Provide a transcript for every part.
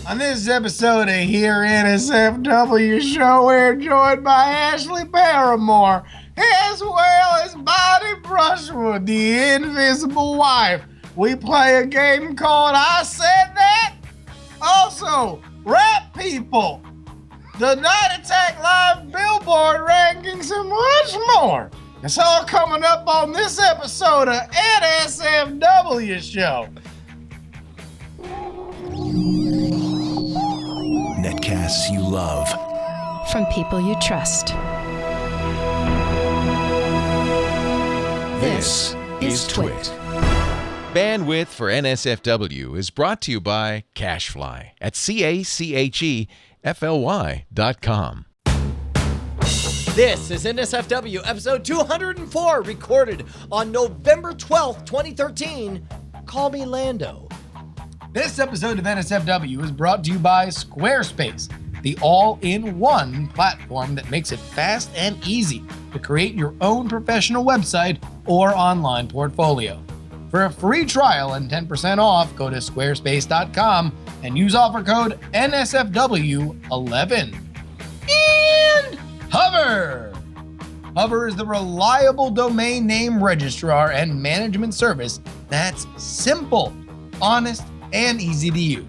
On this episode of Here NSFW show, we're joined by Ashley Paramore, as well as Bonnie Brushwood, the invisible wife. We play a game called I Said That. Also, Rap People, the Night Attack Live Billboard rankings, and much more. It's all coming up on this episode of NSFW show. Netcasts you love. From people you trust. This is Twit. Bandwidth for NSFW is brought to you by Cashfly at CACHEFLY.com. This is NSFW episode 204, recorded on November 12th, 2013. Call me Lando. This episode of NSFW is brought to you by Squarespace, the all-in-one platform that makes it fast and easy to create your own professional website or online portfolio. For a free trial and 10% off, go to squarespace.com and use offer code NSFW11. And Hover! Hover is the reliable domain name registrar and management service that's simple, honest, and easy to use.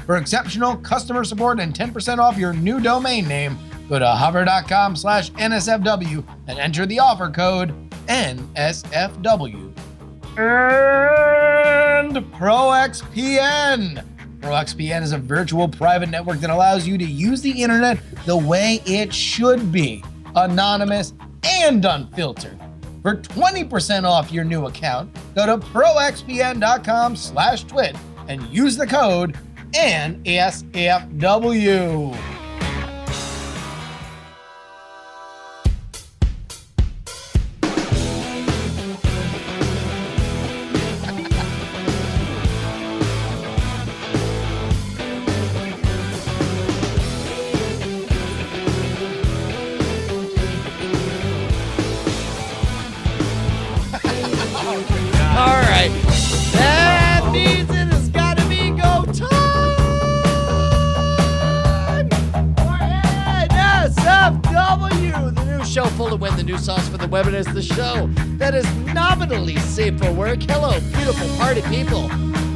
For exceptional customer support and 10% off your new domain name, go to hover.com/NSFW and enter the offer code NSFW. And ProXPN. ProXPN is a virtual private network that allows you to use the internet the way it should be, anonymous and unfiltered. For 20% off your new account, go to proxpn.com/twit and use the code NSFW. All right. That means it has got to be go time for NSFW, the new show full of win, the new sauce for the web, and it's the show that is nominally safe for work. Hello, beautiful party people.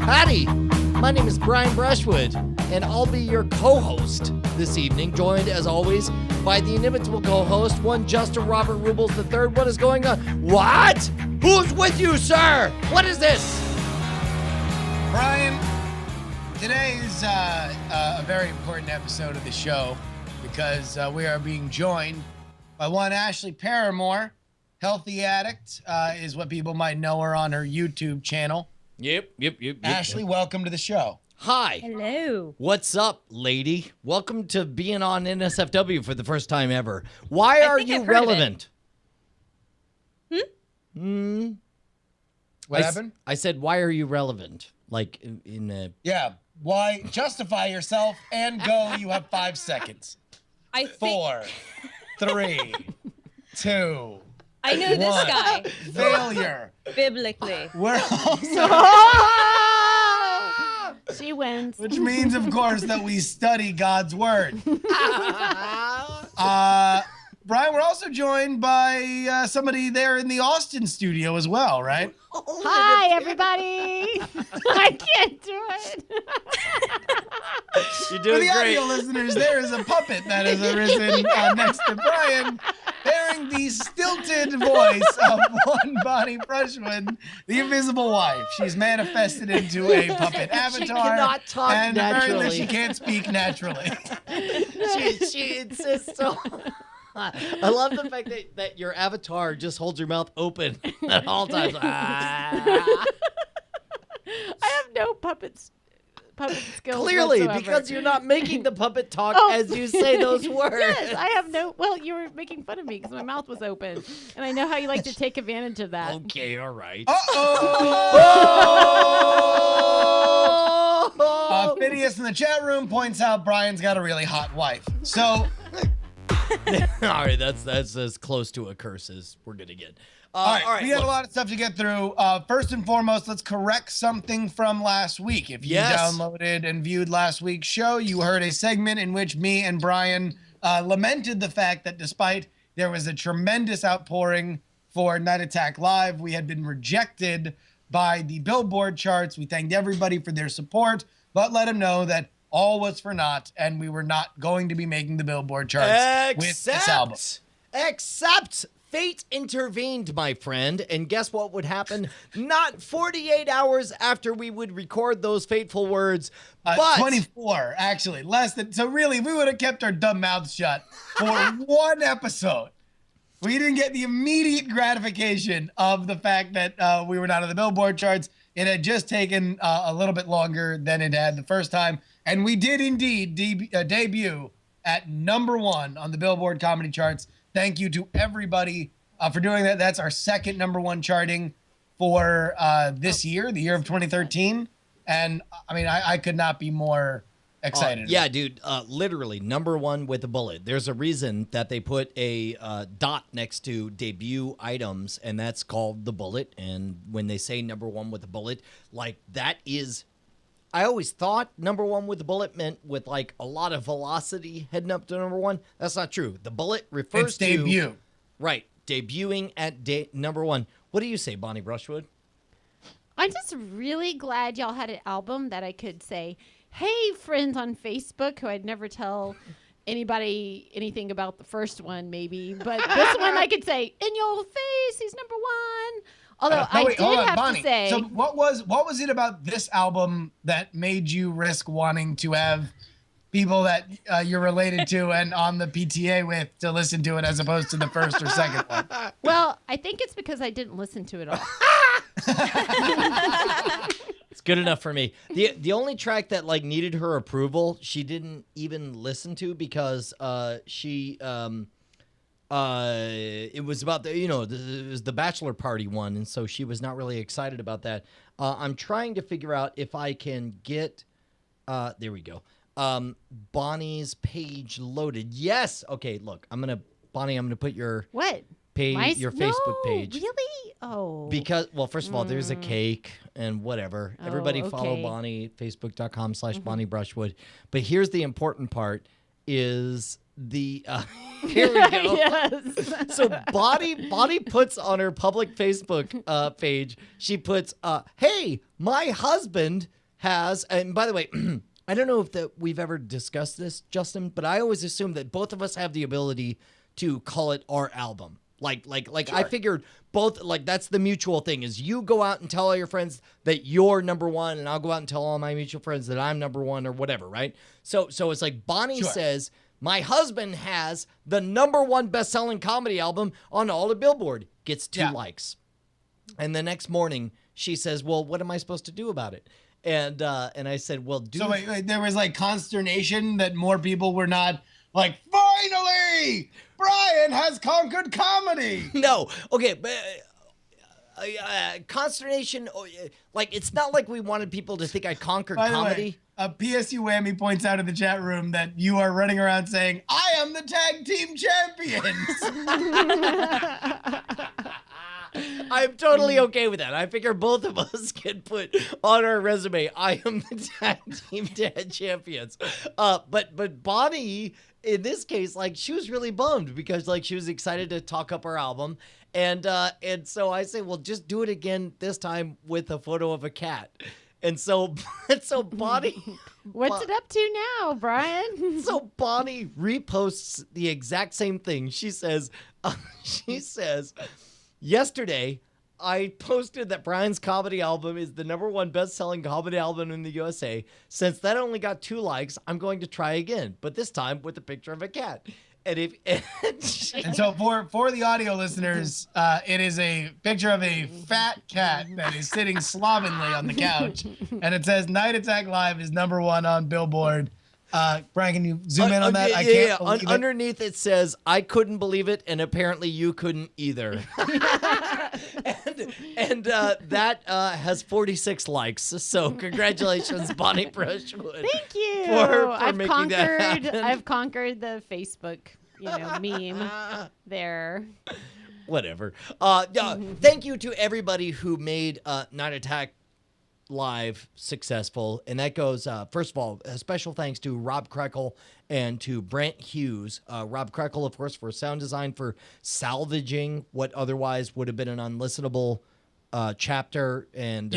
Howdy. My name is Brian Brushwood, and I'll be your co-host this evening, joined as always by the inimitable co-host, one Justin Robert Rubles III. What is going on? What? Who's with you, sir? What is this? Brian, today is a very important episode of the show because we are being joined by one Ashley Paramore. Healthy Addict is what people might know her on her YouTube channel. Yep. Ashley, welcome to the show. Hi. Hello. What's up, lady? Welcome to being on NSFW for the first time ever. Why are you relevant? What happened? I said, why are you relevant? Like in a... Yeah. Why? Justify yourself and go. You have 5 seconds. 4, 3, 2. I know this guy. Failure. Biblically. We're also, She wins. which means, of course, that we study God's word. Brian, we're also joined by somebody there in the Austin studio as well, right? Hi, everybody. I can't do it. You're For doing the great. audio listeners, there is a puppet that has arisen next to Brian, bearing the stilted voice of one Bonnie Brushwood, the invisible wife. She's manifested into a puppet avatar. She cannot talk and naturally. apparently she can't speak naturally. She insists so. I love the fact that your avatar just holds your mouth open at all times. I have no puppet skills Clearly, whatsoever. because you're not making the puppet talk Oh. as you say those words. Yes, I have no... Well, you were making fun of me because my mouth was open. And I know how you like to take advantage of that. Okay, all right. Oh! Phineas in the chat room points out Brian's got a really hot wife. So All right, that's as close to a curse as we're gonna get. All right, we had look. a lot of stuff to get through. First and foremost, let's correct something from last week. If you downloaded and viewed last week's show, you heard a segment in which me and Brian lamented the fact that despite there was a tremendous outpouring for Night Attack Live, we had been rejected by the Billboard charts. We thanked everybody for their support, but let them know that all was for naught, and we were not going to be making the Billboard charts with this album. Except fate intervened, my friend, and guess what would happen? Not 48 hours after we would record those fateful words, but 24, actually, less than. So really, we would have kept our dumb mouths shut for one episode. We didn't get the immediate gratification of the fact that we were not on the Billboard charts. It had just taken a little bit longer than it had the first time, and we did indeed debut at #1 on the Billboard comedy charts. Thank you to everybody for doing that. That's our second #1 charting for this year, the year of 2013. And I mean, I could not be more excited. Yeah, dude, literally #1 with a bullet. There's a reason that they put a dot next to debut items, and that's called the bullet. And when they say #1 with a bullet, like that is, I always thought #1 with the bullet meant with like a lot of velocity heading up to #1. That's not true. The bullet refers It's debut. Right, debuting at #1. What do you say, Bonnie Brushwood? I'm just really glad y'all had an album that I could say, hey, friends on Facebook, who I'd never tell anybody anything about the first one, maybe. But this one I could say, in your face, he's #1. Although I did have Bonnie, to say. so what was it about this album that made you risk wanting to have people that you're related to and on the PTA with to listen to it as opposed to the first or second one? Well, I think it's because I didn't listen to it all. It's good enough for me. The only track that like needed her approval, she didn't even listen to because she it was about the it was the bachelor party one, and so she was not really excited about that. I'm trying to figure out if I can get there we go. Bonnie's page loaded. Yes. Okay, look. I'm going to put your What? page, your Facebook page. Really? Oh. Because, well, first of all, there's a cake and whatever. Everybody follow okay. Bonnie, facebook.com/Bonnie Brushwood. But here's the important part is the, here we go. Yes. So Bonnie puts on her public Facebook page, she puts, hey, my husband has, and by the way, I don't know if we've ever discussed this, Justin, but I always assume that both of us have the ability to call it our album. Like sure. I figured both, like that's the mutual thing is you go out and tell all your friends that you're #1 and I'll go out and tell all my mutual friends that I'm #1 or whatever, right? So it's like Bonnie says, my husband has the #1 best-selling comedy album on all the Billboard, gets 2 likes. And the next morning she says, well, what am I supposed to do about it? And I said, well, So wait, there was like consternation that more people were not like, finally, Brian has conquered comedy. No. Okay, but consternation, like it's not like we wanted people to think I conquered comedy. By the way, PSU Whammy points out in the chat room that you are running around saying, I am the tag team champions. I'm totally okay with that. I figure both of us can put on our resume, I am the tag team champions. But Bonnie, in this case, like she was really bummed because like she was excited to talk up our album. And so I say, well, just do it again this time with a photo of a cat. And so Bonnie... What's it up to now, Brian? So Bonnie reposts the exact same thing. She says, yesterday, I posted that Brian's comedy album is the #1 best-selling comedy album in the USA. Since that only got 2 likes, I'm going to try again, but this time with a picture of a cat. And so for the audio listeners, it is a picture of a fat cat that is sitting slovenly on the couch, and it says Night Attack Live is #1 on Billboard. Brian, can you zoom in on that? I can't believe it. Underneath it says, I couldn't believe it, and apparently you couldn't either. and that has 46 likes. So congratulations, Bonnie Brushwood. Thank you. For making that happen. I've conquered the Facebook, meme there. Whatever. Thank you to everybody who made Night Attack Live successful. And that goes, first of all, a special thanks to Rob Krekel and to Brent Hughes. Rob Krekel, of course, for sound design, for salvaging what otherwise would have been an unlistenable chapter. And,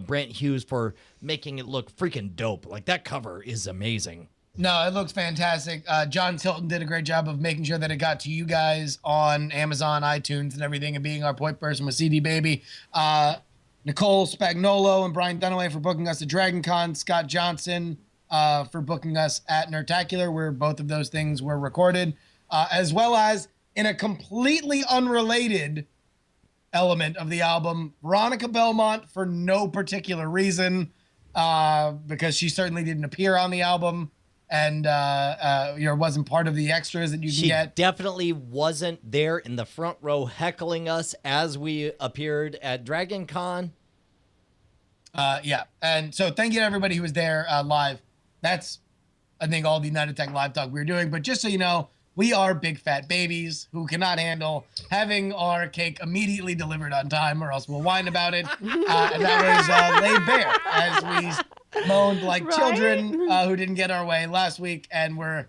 Brent Hughes for making it look freaking dope. Like, that cover is amazing. No, it looks fantastic. John Tilton did a great job of making sure that it got to you guys on Amazon, iTunes, and everything, and being our point person with CD Baby. Nicole Spagnolo and Brian Dunaway for booking us at Dragon Con. Scott Johnson for booking us at Nerdtacular, where both of those things were recorded, as well as in a completely unrelated element of the album, Veronica Belmont, for no particular reason, because she certainly didn't appear on the album. And wasn't part of the extras that you can get. She definitely wasn't there in the front row heckling us as we appeared at Dragon Con. And so thank you to everybody who was there live. That's, I think, all the Night Attack Live talk we were doing. But just so you know, we are big fat babies who cannot handle having our cake immediately delivered on time, or else we'll whine about it. And that was laid bare as we moaned like children who didn't get our way last week, and were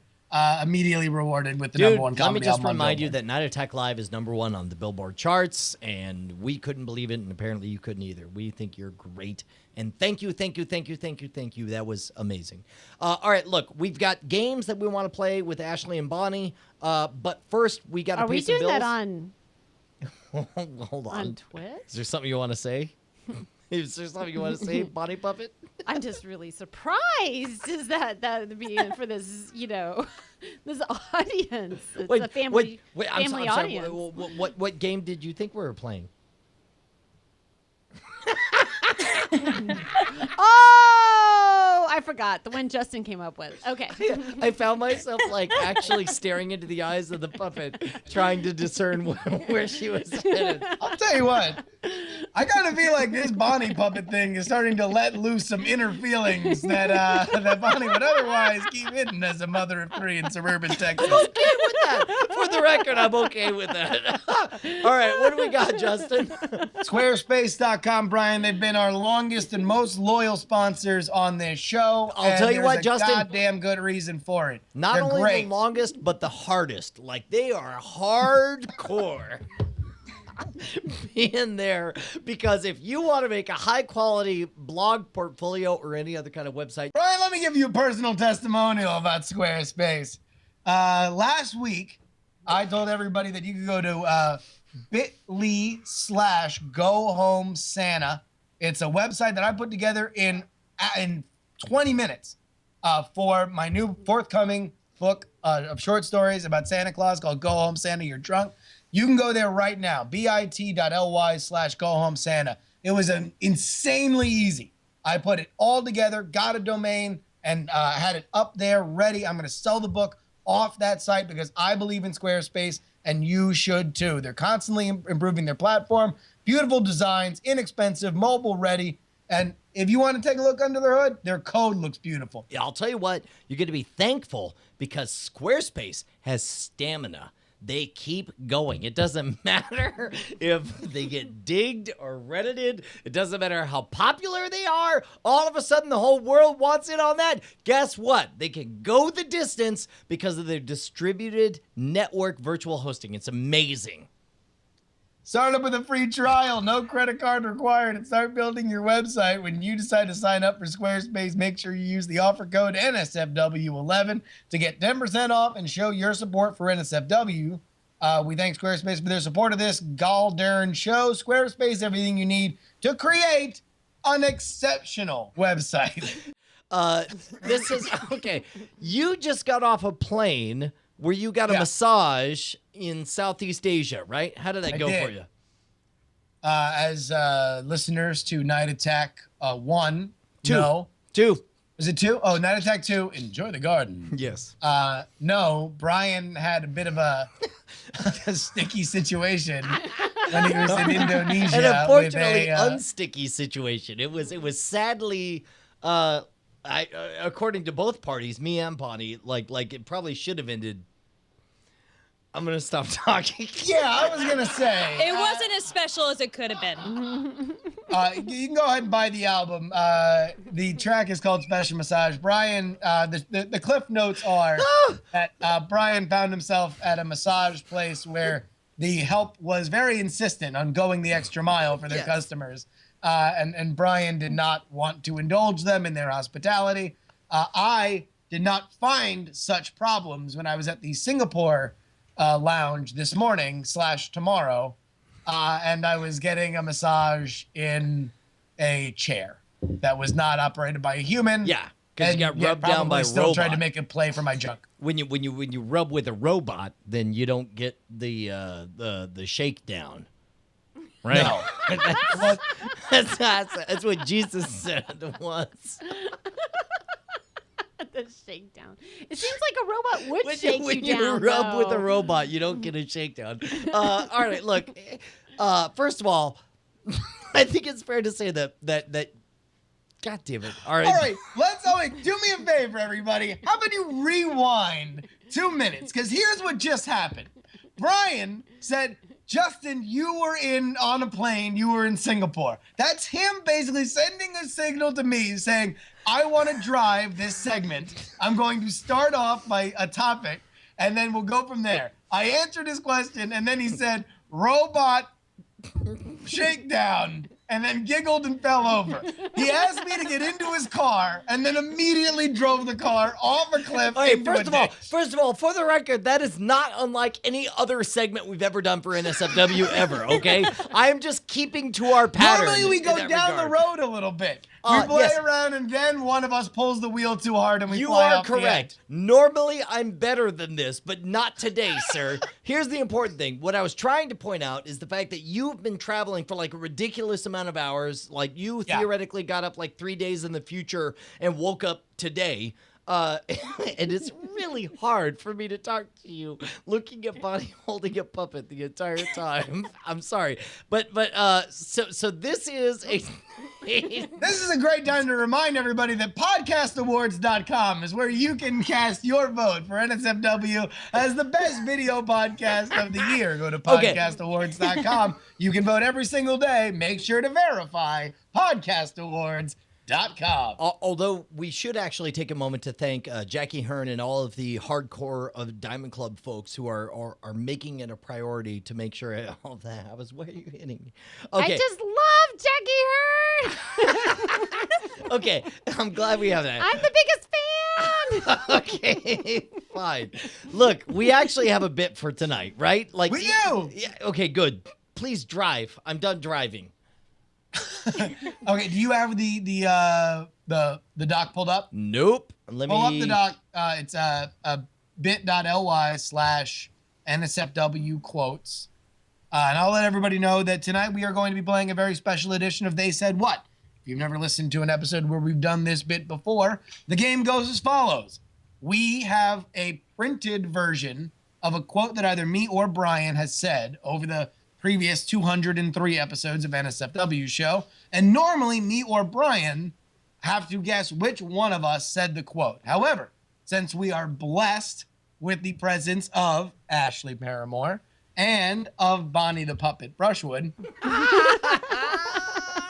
immediately rewarded with the number one comedy album. Let me just on remind you Billboard. that Night Attack Live is number one on the Billboard charts, and we couldn't believe it, and apparently you couldn't either. We think you're great, and thank you. That was amazing. All right, look, we've got games that we want to play with Ashley and Bonnie, but first we got to pay some bills. Are we doing that on... Hold on. On Twitch? Is there something you want to say? Is there something you want to say, Bonnie Puppet? I'm just really surprised is that would be for this, this audience. It's a family audience. What game did you think we were playing? Oh, I forgot. The one Justin came up with. Okay. I found myself actually staring into the eyes of the puppet, trying to discern where she was headed. I'll tell you what, I kind of feel like this Bonnie puppet thing is starting to let loose some inner feelings that Bonnie would otherwise keep hidden as a mother of three in suburban Texas. I'm okay with that. For the record, I'm okay with that. All right, what do we got, Justin? Squarespace.com, Brian. They've been our longest and most loyal sponsors on this show. I'll tell you what, Justin. Goddamn good reason for it. Not They're only great. the longest, but the hardest. Like, they are hardcore. Being there, because if you want to make a high quality blog portfolio or any other kind of website. Brian, let me give you a personal testimonial about Squarespace. Last week, I told everybody that you could go to bit.ly/GoHomeSanta. It's a website that I put together in 20 minutes for my new forthcoming book of short stories about Santa Claus called Go Home Santa, You're Drunk. You can go there right now, bit.ly/GoHomeSanta. It was insanely easy. I put it all together, got a domain, and had it up there ready. I'm going to sell the book off that site because I believe in Squarespace, and you should too. They're constantly improving their platform. Beautiful designs, inexpensive, mobile ready. And if you want to take a look under the hood, their code looks beautiful. Yeah, I'll tell you what, you're going to be thankful because Squarespace has stamina. They keep going. It doesn't matter if they get digged or reddited. It doesn't matter how popular they are. All of a sudden, the whole world wants in on that. Guess what? They can go the distance because of their distributed network virtual hosting. It's amazing. Start up with a free trial, no credit card required, and start building your website. When you decide to sign up for Squarespace, make sure you use the offer code NSFW11 to get 10% off and show your support for NSFW. We thank Squarespace for their support of this gall-darn show. Squarespace, everything you need to create an exceptional website. This is, okay, you just got off a plane where you got a massage in Southeast Asia, right? How did that go for you? As listeners to Night Attack 1, Two. Was it 2? Oh, Night Attack 2, Enjoy the Garden. Yes. No, Brian had a bit of a sticky situation when he was in Indonesia. An unfortunately with unsticky situation. It was sadly, according to both parties, me and Bonnie, like it probably should have ended I'm going to stop talking. Yeah, I was going to say. It wasn't as special as it could have been. You can go ahead and buy the album. The track is called Special Massage. Brian, the cliff notes are that Brian found himself at a massage place where the help was very insistent on going the extra mile for their customers. And Brian did not want to indulge them in their hospitality. I did not find such problems when I was at the Singapore lounge this morning / tomorrow. And I was getting a massage in a chair that was not operated by a human. Yeah, because you got rubbed down by a still robot. tried to make a play for my junk. When you rub with a robot, then you don't get the shakedown, right? No. that's what Jesus said once. The shakedown. It seems like a robot would shake when you down. you rub with though. a robot, you don't get a shakedown. All right, look. First of all, I think it's fair to say that. God damn it! All right, do me a favor, everybody. How about you rewind 2 minutes? Because here's what just happened. Brian said, Justin, you were on a plane. You were in Singapore. That's him basically sending a signal to me saying, I want to drive this segment. I'm going to start off by a topic, and then we'll go from there. I answered his question, and then he said, robot shakedown, and then giggled and fell over. He asked me to get into his car, and then immediately drove the car off a cliff. Okay, into first a ditch. of all, for the record, that is not unlike any other segment we've ever done for NSFW ever, okay? I am just keeping to our pattern. Normally we go in that down the regard. road a little bit. We play yes. around, and then one of us pulls the wheel too hard, and we You fly are off the edge. correct. Normally, I'm better than this, but not today, sir. Here's the important thing. What I was trying to point out is the fact that you've been traveling for like a ridiculous amount of hours. Like you theoretically got up like 3 days in the future and woke up today. And it's really hard for me to talk to you looking at Bonnie holding a puppet the entire time. I'm sorry. But so this is a This is a great time to remind everybody that podcastawards.com is where you can cast your vote for NSFW as the best video podcast of the year. Go to podcastawards.com. You can vote every single day. Make sure to verify podcastawards.com. Although we should actually take a moment to thank Jackie Hearn and all of the hardcore of Diamond Club folks who are making it a priority to make sure all that happens. Why are you hitting me? Okay. I just love Jackie Hearn. Okay, I'm glad we have that. I'm the biggest fan. Okay, fine. Look, we actually have a bit for tonight, right? Like We do. Yeah. Okay, good. Please drive. I'm done driving. Okay, do you have the doc pulled up? Nope. Let Pull me up the doc. It's bit.ly/NSFW quotes. And I'll let everybody know that tonight we are going to be playing a very special edition of They Said What. If you've never listened to an episode where we've done this bit before, the game goes as follows. We have a printed version of a quote that either me or Brian has said over the previous 203 episodes of NSFW show. And normally me or Brian have to guess which one of us said the quote. However, since we are blessed with the presence of Ashley Paramore and of Bonnie the Puppet Brushwood,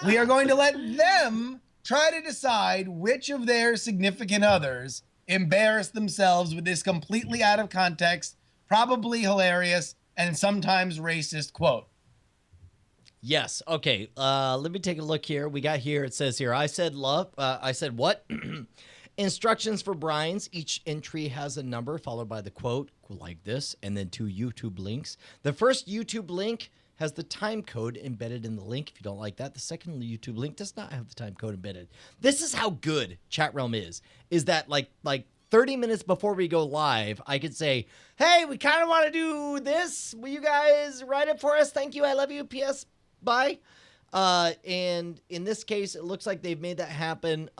we are going to let them try to decide which of their significant others embarrassed themselves with this completely out of context, probably hilarious, and sometimes racist quote. Yes. Okay. Let me take a look here. We got here. It says here, I said what? Instructions for Brian's. Each entry has a number followed by the quote like this, and then 2 YouTube links. The first YouTube link has the time code embedded in the link. If you don't like that, the second YouTube link does not have the time code embedded. This is how good Chat Realm is that like 30 minutes before we go live, I could say, hey, we kind of want to do this. Will you guys write it for us? Thank you. I love you. P.S. Bye. And in this case, it looks like they've made that happen.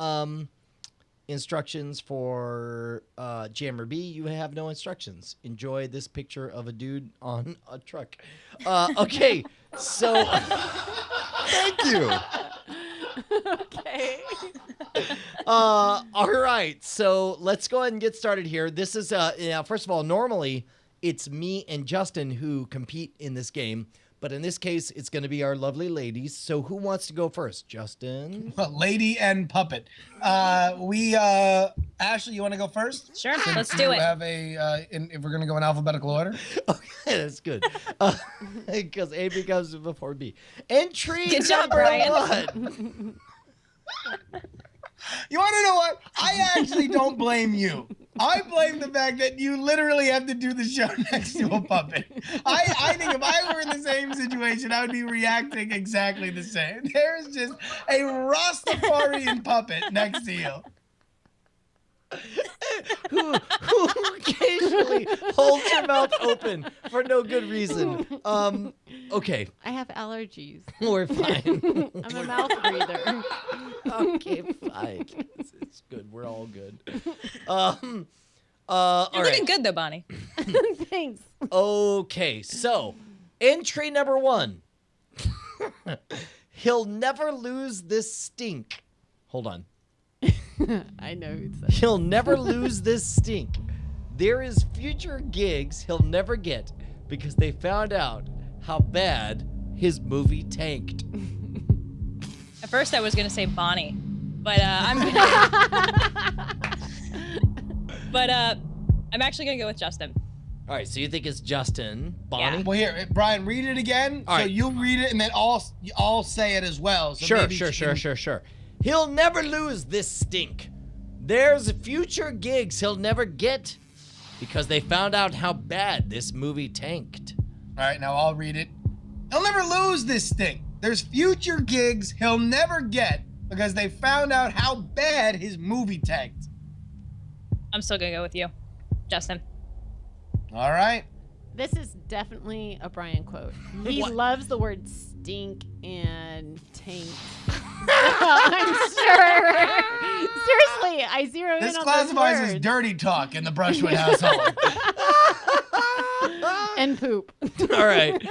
Instructions for Jammer B. You have no instructions. Enjoy this picture of a dude on a truck. Okay. So Thank you. Okay. all right. So let's go ahead and get started here. This is, first of all, normally it's me and Justin who compete in this game. But in this case, it's going to be our lovely ladies. So who wants to go first? Justin? Lady and puppet. Ashley, you want to go first? Sure, Since let's do you it. Have if we're going to go in alphabetical order. Okay, that's good. Because A comes before B. Entry Good job, number Brian. 1. You want to know what? I actually don't blame you. I blame the fact that you literally have to do the show next to a puppet. I think if I were in the same situation, I would be reacting exactly the same. There's just a Rastafarian puppet next to you. who occasionally holds her mouth open for no good reason. Okay. I have allergies. We're fine. I'm a mouth breather. Okay, fine. It's good. We're all good. All You're right. looking good though, Bonnie. Thanks. Okay, so entry number 1. He'll never lose this stink. Hold on. I know who said He'll never lose this stink. There is future gigs he'll never get because they found out how bad his movie tanked. At first, I was gonna say Bonnie, but I'm actually gonna go with Justin. All right, so you think it's Justin, Bonnie? Yeah. Well, here, Brian, read it again. All So right. you'll read it, and then I'll say it as well. So Sure. maybe she can- Sure. He'll never lose this stink. There's future gigs he'll never get because they found out how bad this movie tanked. All right, now I'll read it. He'll never lose this thing. There's future gigs he'll never get because they found out how bad his movie tanked. I'm still gonna go with you, Justin. All right. This is definitely a Brian quote. He What? loves the word stink and taint. I'm sure. Seriously, I zero This in on those classifies as words. dirty talk in the Brushwood household. And poop. All right. So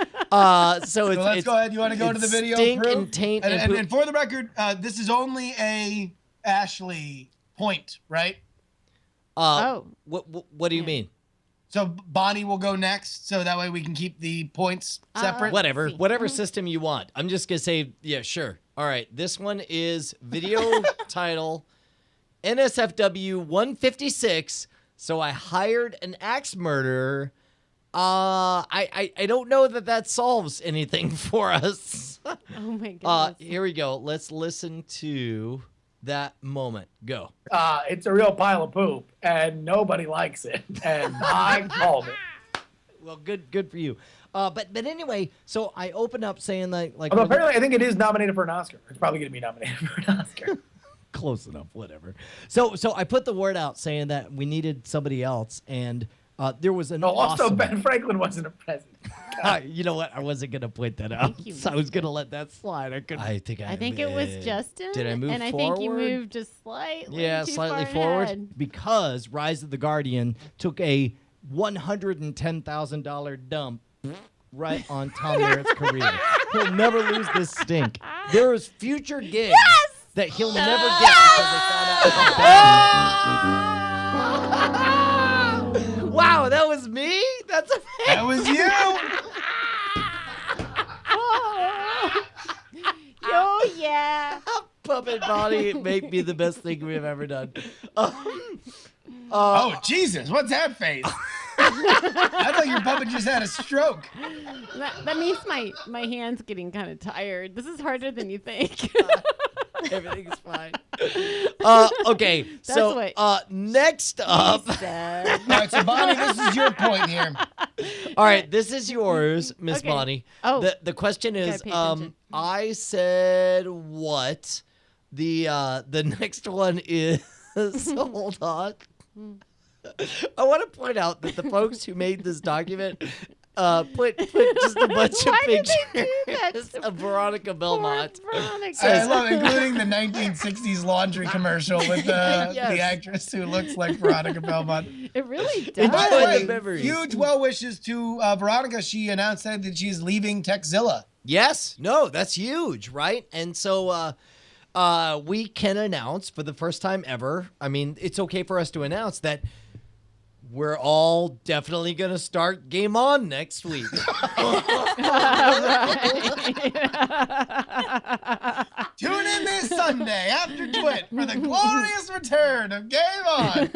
it's So let's go ahead. You want to go to the it's video? stink proof? and taint and, and and, poop. and for the record, this is only a Ashley point, right? What do you Yeah. mean? So Bonnie will go next, so that way we can keep the points separate. Whatever, see. whatever system you want. I'm just gonna say, yeah, sure. All right, this one is video title NSFW 156. So I hired an axe murderer. I don't know that solves anything for us. Oh my goodness. Here we go. Let's listen to that moment. Go. It's a real pile of poop, and nobody likes it, and I called it. Well, good for you. But anyway, so I open up saying like Although apparently I think it is nominated for an Oscar. It's probably going to be nominated for an Oscar. close enough, whatever. So I put the word out saying that we needed somebody else, and there was an Also, awesome. Ben Franklin wasn't a president. You know what? I wasn't gonna point that out. you. So I was gonna let that slide. I think it was Justin. Did I move And I forward? think you moved just slightly. Yeah, too slightly far forward ahead. because Rise of the Guardian took a $110,000 dump right on Tom Merritt's career. He'll never lose this stink. There is future gigs that he'll never get because they found out how bad. Wow, that was me? That's amazing. That was you. Oh yeah. Puppet Body may be the best thing we have ever done. Oh Jesus! What's that face? I thought your puppet just had a stroke. That means my hand's getting kind of tired. This is harder than you think. Everything's fine. Okay, That's so what next up. All right, so Bonnie, this is your point here. All right, this is yours, Miss Okay. Bonnie. Oh. The question is, Gotta pay attention. I said what? The next one is hold on. I want to point out that the folks who made this document put just a bunch of Why did they pictures do that? of Veronica Belmont. Poor Veronica. I love including the 1960s laundry commercial with Yes. the actress who looks like Veronica Belmont. It really Enjoy By does. the the way, memories. huge well wishes to Veronica. She announced that she's leaving Techzilla. Yes, no, that's huge, right? And so we can announce for the first time ever. I mean, it's okay for us to announce that we're all definitely going to start Game On next week. Tune in this Sunday after Twit for the glorious return of Game On.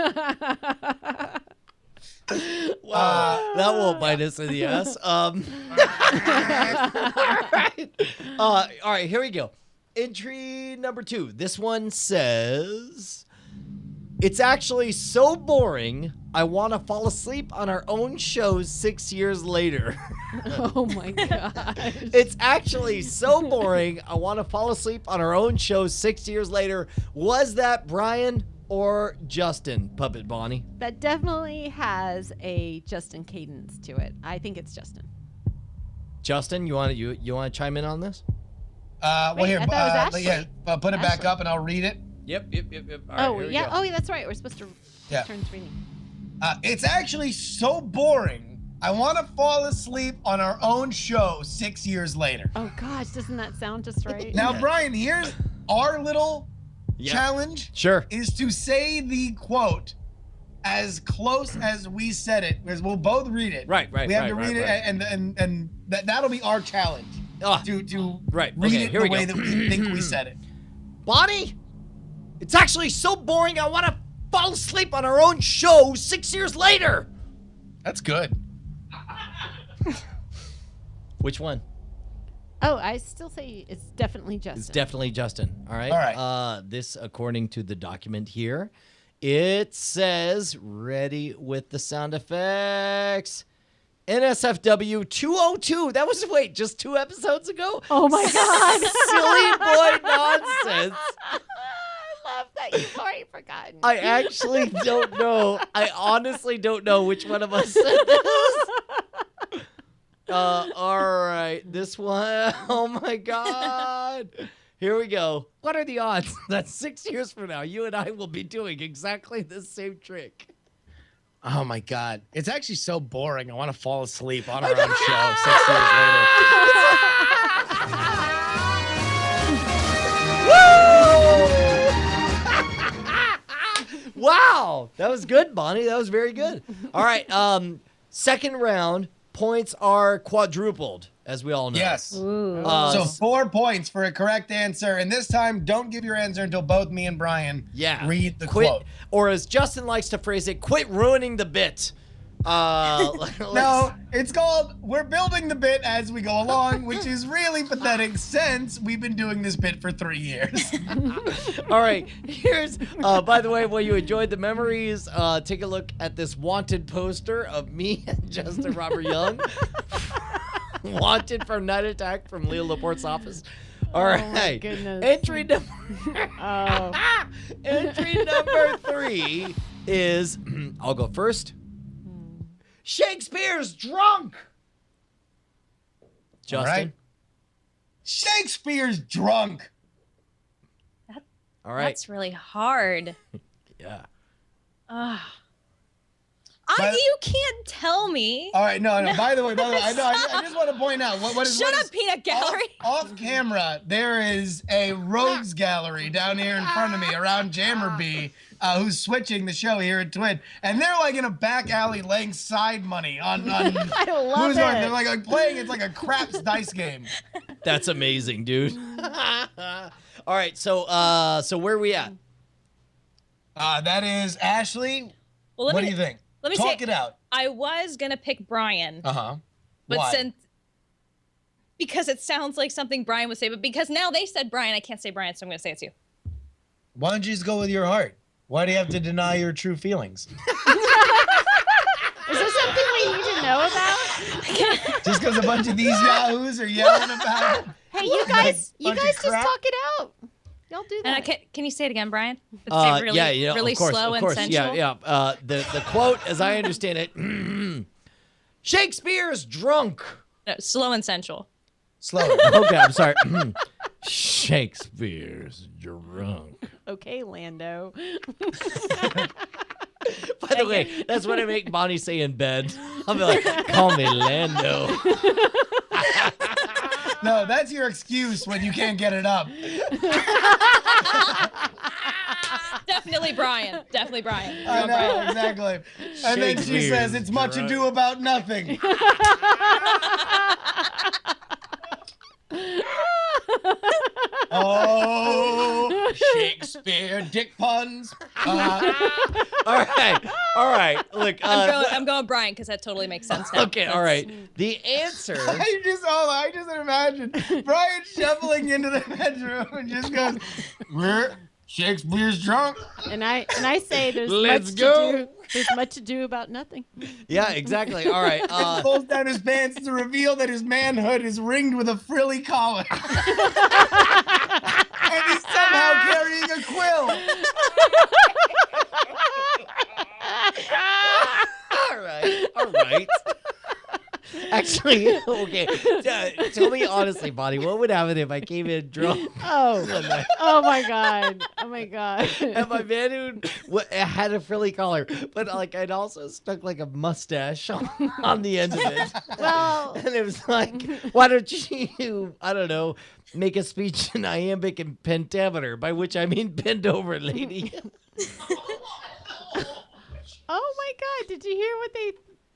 That won't bite us in the ass. All right, here we go. Entry number 2. This one says, it's actually so boring, I want to fall asleep on our own show 6 years later. Oh my gosh. It's actually so boring, I want to fall asleep on our own show 6 years later. Was that Brian or Justin, Puppet Bonnie? That definitely has a Justin cadence to it. I think it's Justin. Justin, you want to chime in on this? Well, Wait, here, I thought it was yeah, put it back Ashley. up and I'll read it. Yep. All right, Oh, here we yeah. go. Oh, yeah, that's right. We're supposed to turn to reading. It's actually so boring, I want to fall asleep on our own show 6 years later. Oh, gosh. Doesn't that sound just right? Now, Brian, here's our little challenge. Sure. Is to say the quote as close as we said it, because we'll both read it. Right. We have to read it, and that'll be our challenge. To read it here the we way go. that we think we said it. Bonnie, it's actually so boring, I want to fall asleep on our own show 6 years later. That's good. Which one? Oh, I still say it's definitely Justin. It's definitely Justin. All right. All right. This, according to the document here, it says, ready with the sound effects, NSFW 202. That was, just 2 episodes ago? Oh my God. Silly boy nonsense. I love that you've already forgotten. I actually don't know. I honestly don't know which one of us said this. All right. This one. Oh my God. Here we go. What are the odds that 6 years from now, you and I will be doing exactly the same trick? Oh my God. It's actually so boring. I want to fall asleep on our own show 6 years later. Woo! Wow. That was good, Bonnie. That was very good. All right. Second round, points are quadrupled, as we all know. Yes. Ooh. So 4 points for a correct answer. And this time, don't give your answer until both me and Brian read the quote. Or as Justin likes to phrase it, quit ruining the bit. No, it's called We're Building the Bit As We Go Along, which is really pathetic since we've been doing this bit for 3 years. All right, here's, by the way, while you enjoyed the memories, take a look at this wanted poster of me and Justin Robert Young. Wanted for night attack from Leo Laporte's office. All right. goodness. Entry number Oh. Entry number 3 is I'll go first. Shakespeare's drunk. Justin. All right. Shakespeare's drunk. All right. That's really hard. Yeah. You can't tell me. All right, no. By the way, I just want to point out what is. Shut what up, is- peanut gallery. Off camera, there is a rogues gallery down here in front of me around Jammerby, who's switching the show here at Twin, and they're like in a back alley laying side money on I love who's going. it. They're like playing. It's like a craps dice game. That's amazing, dude. All right, so where are we at? That is Ashley. Well, What do you think? Let me Talk say, it out. I was gonna pick Brian, But but because it sounds like something Brian would say, but because now they said Brian, I can't say Brian, so I'm gonna say it too. Why don't you just go with your heart? Why do you have to deny your true feelings? Is this something we need to know about? Just because a bunch of these yahoos are yelling about it? Hey, you guys bunch of just crap? talk it out. Y'all do And that. can you say it again, Brian? Say really, really of course, slow of course, and sensual. yeah. The quote, as I understand it, Shakespeare's drunk. No, slow and sensual. Slow. Okay, I'm sorry. Shakespeare's drunk. Okay, Lando. By the way, that's what I make Bonnie say in bed. I'll be like, call me Lando. No, that's your excuse when you can't get it up. Definitely Definitely Brian. Definitely Brian. I know, exactly. And then she says, it's much ado about nothing. Oh, Shakespeare dick puns. All right. Look, I'm going Brian because that totally makes sense now. okay, all right. The answer. I just imagine Brian shuffling into the bedroom and just goes, Shakespeare's drunk. And I say there's Let's much go. to do. There's much to do about nothing. Yeah, exactly. All right. He pulls down his pants to reveal that his manhood is ringed with a frilly collar. And he's somehow carrying a quill. All right. Actually, okay. Tell me honestly, Bonnie, what would happen if I came in drunk? Oh my god. And my man who had a frilly collar, but like I'd also stuck like a mustache on the end of it. Well, And it was like, why don't you, I don't know, make a speech in iambic and pentameter, by which I mean bend over, lady. oh my god, did you hear what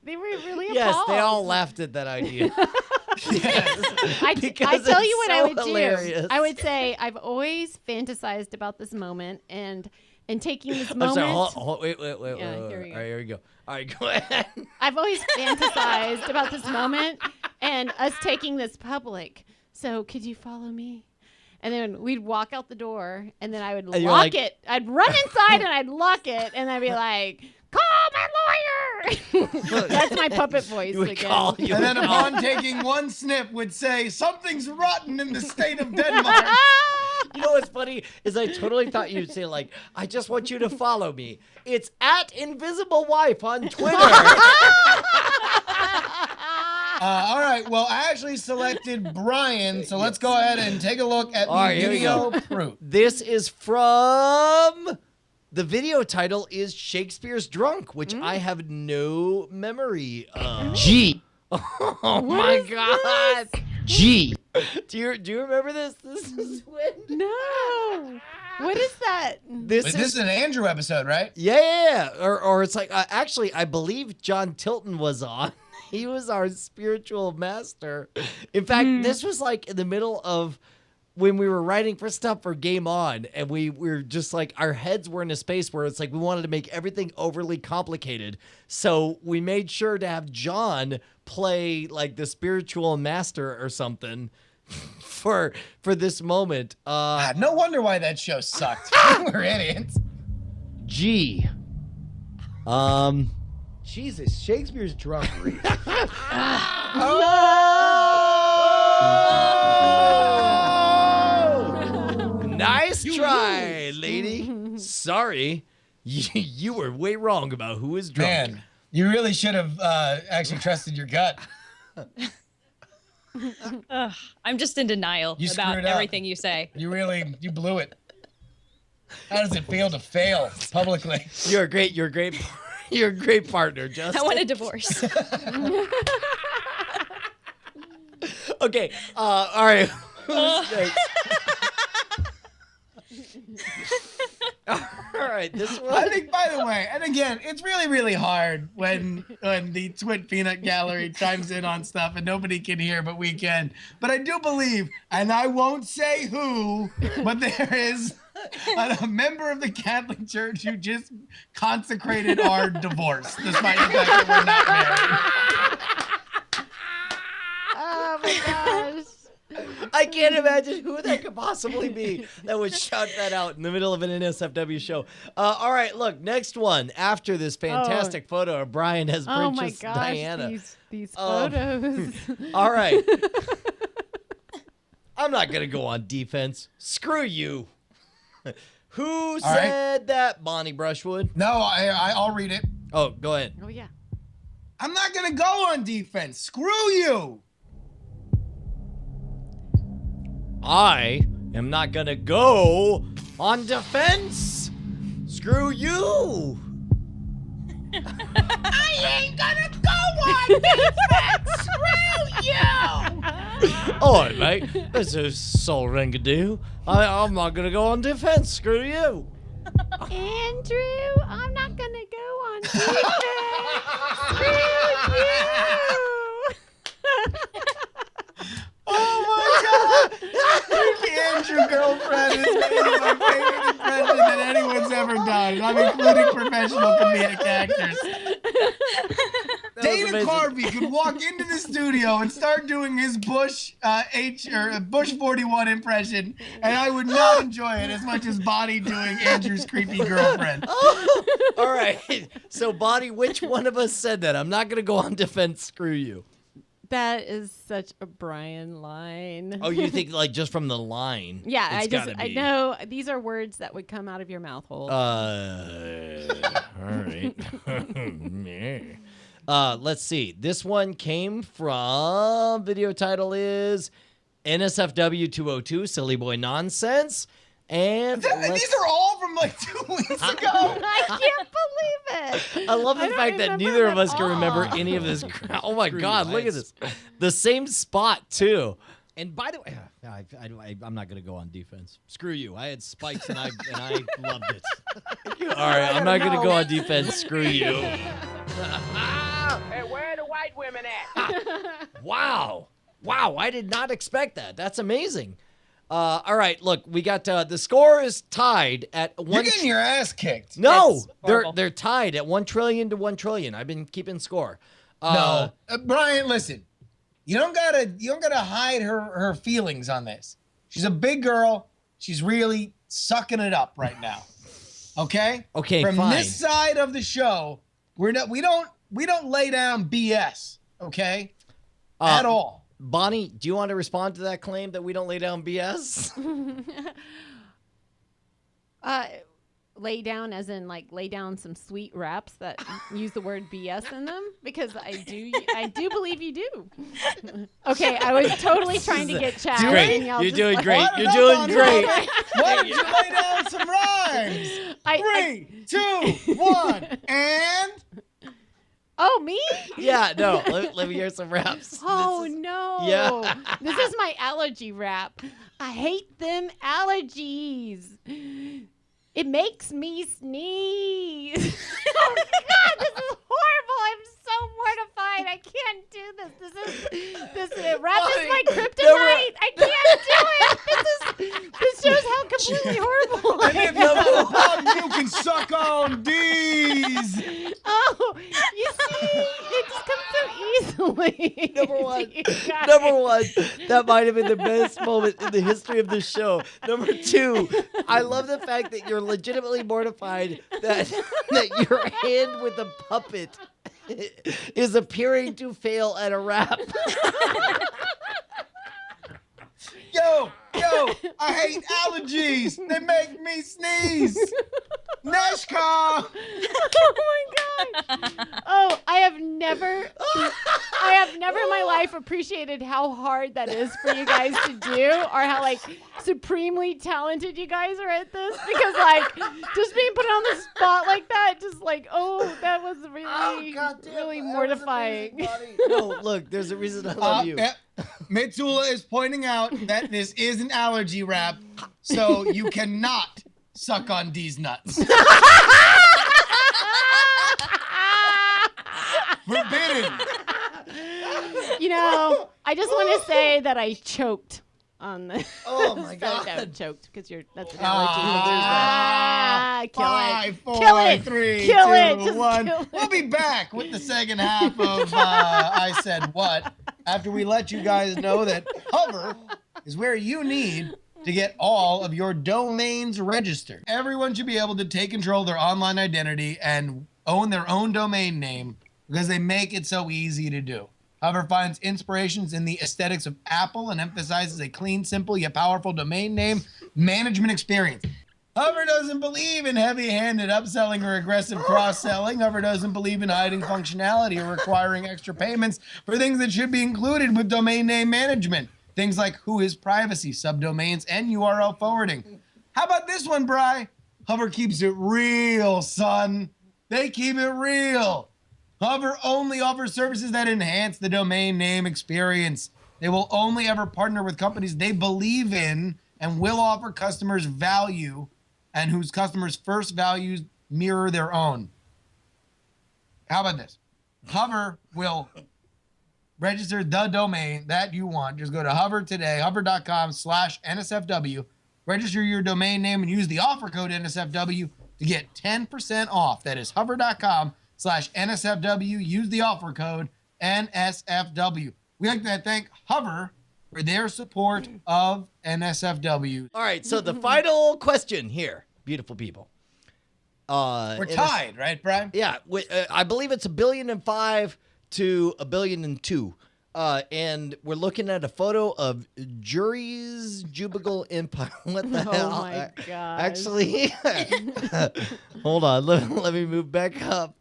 they were really appalled? Yes, they all laughed at that idea. I Because tell it's you what so I would hilarious. do. I would say I've always fantasized about this moment and taking this I'm moment. sorry, wait. Yeah, All here we go. right, here we go. All right, go ahead. I've always fantasized about this moment and us taking this public. So could you follow me? And then we'd walk out the door, and then I would And you're lock like- it. I'd run inside and I'd lock it, and I'd be like, "Call my lawyer." That's my puppet voice You would again. call. You And would then call. upon taking one sniff would say, something's rotten in the state of Denmark. You know what's funny is I totally thought you'd say like, I just want you to follow me. It's at Invisible Wife on Twitter. All right, well, I actually selected Brian, so let's go ahead and take a look at All the right, here we video go. proof. This is from the video title is Shakespeare's Drunk, which I have no memory of. G. Oh my god. G. Do you remember this? This is when No. What is that? this But is this is an Andrew episode, right? yeah. Or it's like actually I believe John Tilton was on. He was our spiritual master. In fact, this was like in the middle of when we were writing for stuff for Game On, and we were just like, our heads were in a space where it's like we wanted to make everything overly complicated. So we made sure to have John play like the spiritual master or something for this moment. God, no wonder why that show sucked. We're idiots. G. Jesus, Shakespeare's drunk. Nice try, lady. Sorry. You were way wrong about who is drunk. Man, you really should have actually trusted your gut. Ugh, I'm just in denial You about screwed up. everything you say. You blew it. How does it feel to fail publicly? You're a great partner, Justin. I want a divorce. Okay, all right. Who's next? All right, this one. I think, by the way, and again, it's really, really hard when the Twit Peanut Gallery chimes in on stuff and nobody can hear, but we can. But I do believe, and I won't say who, but there is a member of the Catholic Church who just consecrated our divorce, despite the fact that we're not married. Oh my gosh. I can't imagine who that could possibly be that would shout that out in the middle of an NSFW show. All right, look, next one. After this fantastic photo of Brian has Oh my Princess gosh. Diana. These photos. All right. I'm not going to go on defense. Screw you. Who said that, Bonnie Brushwood? No, I'll read it. Oh, go ahead. Oh yeah. I'm not going to go on defense. Screw you. I am not going to go on defense. Screw you. I ain't going to go on defense. Screw you. All right, mate. This is Soul Ringadoo. I'm not going to go on defense. Screw you. Andrew, I'm not going to go on defense. Screw you. Oh my God! The Andrew girlfriend is maybe my favorite impression that anyone's ever done, and I'm including professional comedic actors. Dana Carvey could walk into the studio and start doing his Bush Bush 41 impression, and I would not enjoy it as much as Bonnie doing Andrew's creepy girlfriend. All right. So, Bonnie, which one of us said that? I'm not going to go on defense. Screw you. That is such a Brian line. Oh, you think like just from the line? Yeah, I be. know these are words that would come out of your mouth hole. All right. Let's see. This one came from, video title is NSFW 202, Silly Boy Nonsense. And these are all from like 2 weeks ago. I can't believe it. I love the fact that neither of us can remember all. any of this crap. Oh my God, look at this. The same spot, too. And by the way, I'm not going to go on defense. Screw you. I had spikes and I loved it. All right, I'm not going to go on defense. Screw you. Hey, where are the white women at? Wow. Wow, I did not expect that. That's amazing. All right, look, we got the score is tied at one. You're getting your ass kicked. No, they're tied at 1 trillion to 1 trillion. I've been keeping score. No, Brian, listen. You don't gotta hide her feelings on this. She's a big girl. She's really sucking it up right now. Okay. Okay. From fine. this side of the show, we don't lay down BS. Okay. At all. Bonnie, do you want to respond to that claim that we don't lay down BS? Lay down as in like lay down some sweet raps that use the word BS in them, because I do believe you do. Okay, I was totally trying to get chat. Great. You're doing great. You're doing great. Why don't you lay down some rhymes? 3, 2, 1, and. Oh, me? Yeah, no. Let me hear some raps. Oh, no. Yeah. This is my allergy rap. I hate them allergies. It makes me sneeze. Oh, God, this is horrible. I'm so mortified. I can't do this. This rap is my kryptonite. I can't do it. This shows how completely horrible I If am. you can suck on these. Oh, you see, it just comes so easily. Number one, God. number one, that might have been the best moment in the history of this show. Number two, I love the fact that you're legitimately mortified that your hand with a puppet is appearing to fail at a rap. Yo, I hate allergies. They make me sneeze. Neshka. Oh my God. Oh, I have never in my life appreciated how hard that is for you guys to do, or how like supremely talented you guys are at this, because like just being put on the spot like that, just like, oh, that was really mortifying. No, look, there's a reason I love you. Mitsula is pointing out that this is an allergy rap, so you cannot suck on these nuts. Forbidden. You know, I just want to say that I choked on the. Oh my God! No, choked because that's an allergy. Kill Five, it! 4, Kill it! 3, Kill 2, it! Just 1. kill it. We'll be back with the second half of I Said What, after we let you guys know that Hover is where you need to get all of your domains registered. Everyone should be able to take control of their online identity and own their own domain name, because they make it so easy to do. Hover finds inspirations in the aesthetics of Apple and emphasizes a clean, simple, yet powerful domain name management experience. Hover doesn't believe in heavy-handed upselling or aggressive cross-selling. Hover doesn't believe in hiding functionality or requiring extra payments for things that should be included with domain name management. Things like who is privacy, subdomains, and URL forwarding. How about this one, Bri? Hover keeps it real, son. They keep it real. Hover only offers services that enhance the domain name experience. They will only ever partner with companies they believe in and will offer customers value and whose customers' first values mirror their own. How about this? Hover will register the domain that you want. Just go to Hover today, hover.com/NSFW. Register your domain name and use the offer code NSFW to get 10% off. That is hover.com/NSFW. Use the offer code NSFW. We like to thank Hover for their support of NSFW. All right, so the final question here, beautiful people. We're tied, right, Brian? Yeah, I believe it's $1.5 billion to $1.2 billion. And we're looking at a photo of Jury's Jubigal Empire. What the hell? Oh my god! Actually, hold on. Let me move back up.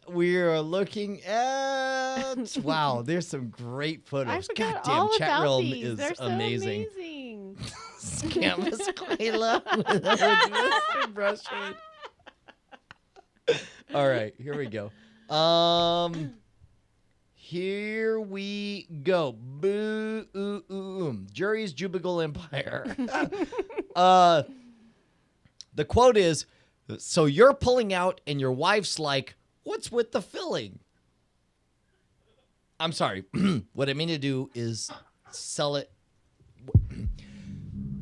We are looking at there's some great photos. I forgot Goddamn, all chat about realm these. is They're so amazing. Scammers Quayla with Brushwood. All right, here we go. Here we go. Jury's Jubigal Empire. The quote is, so you're pulling out and your wife's like, what's with the filling? I'm sorry. What I mean to do is sell it.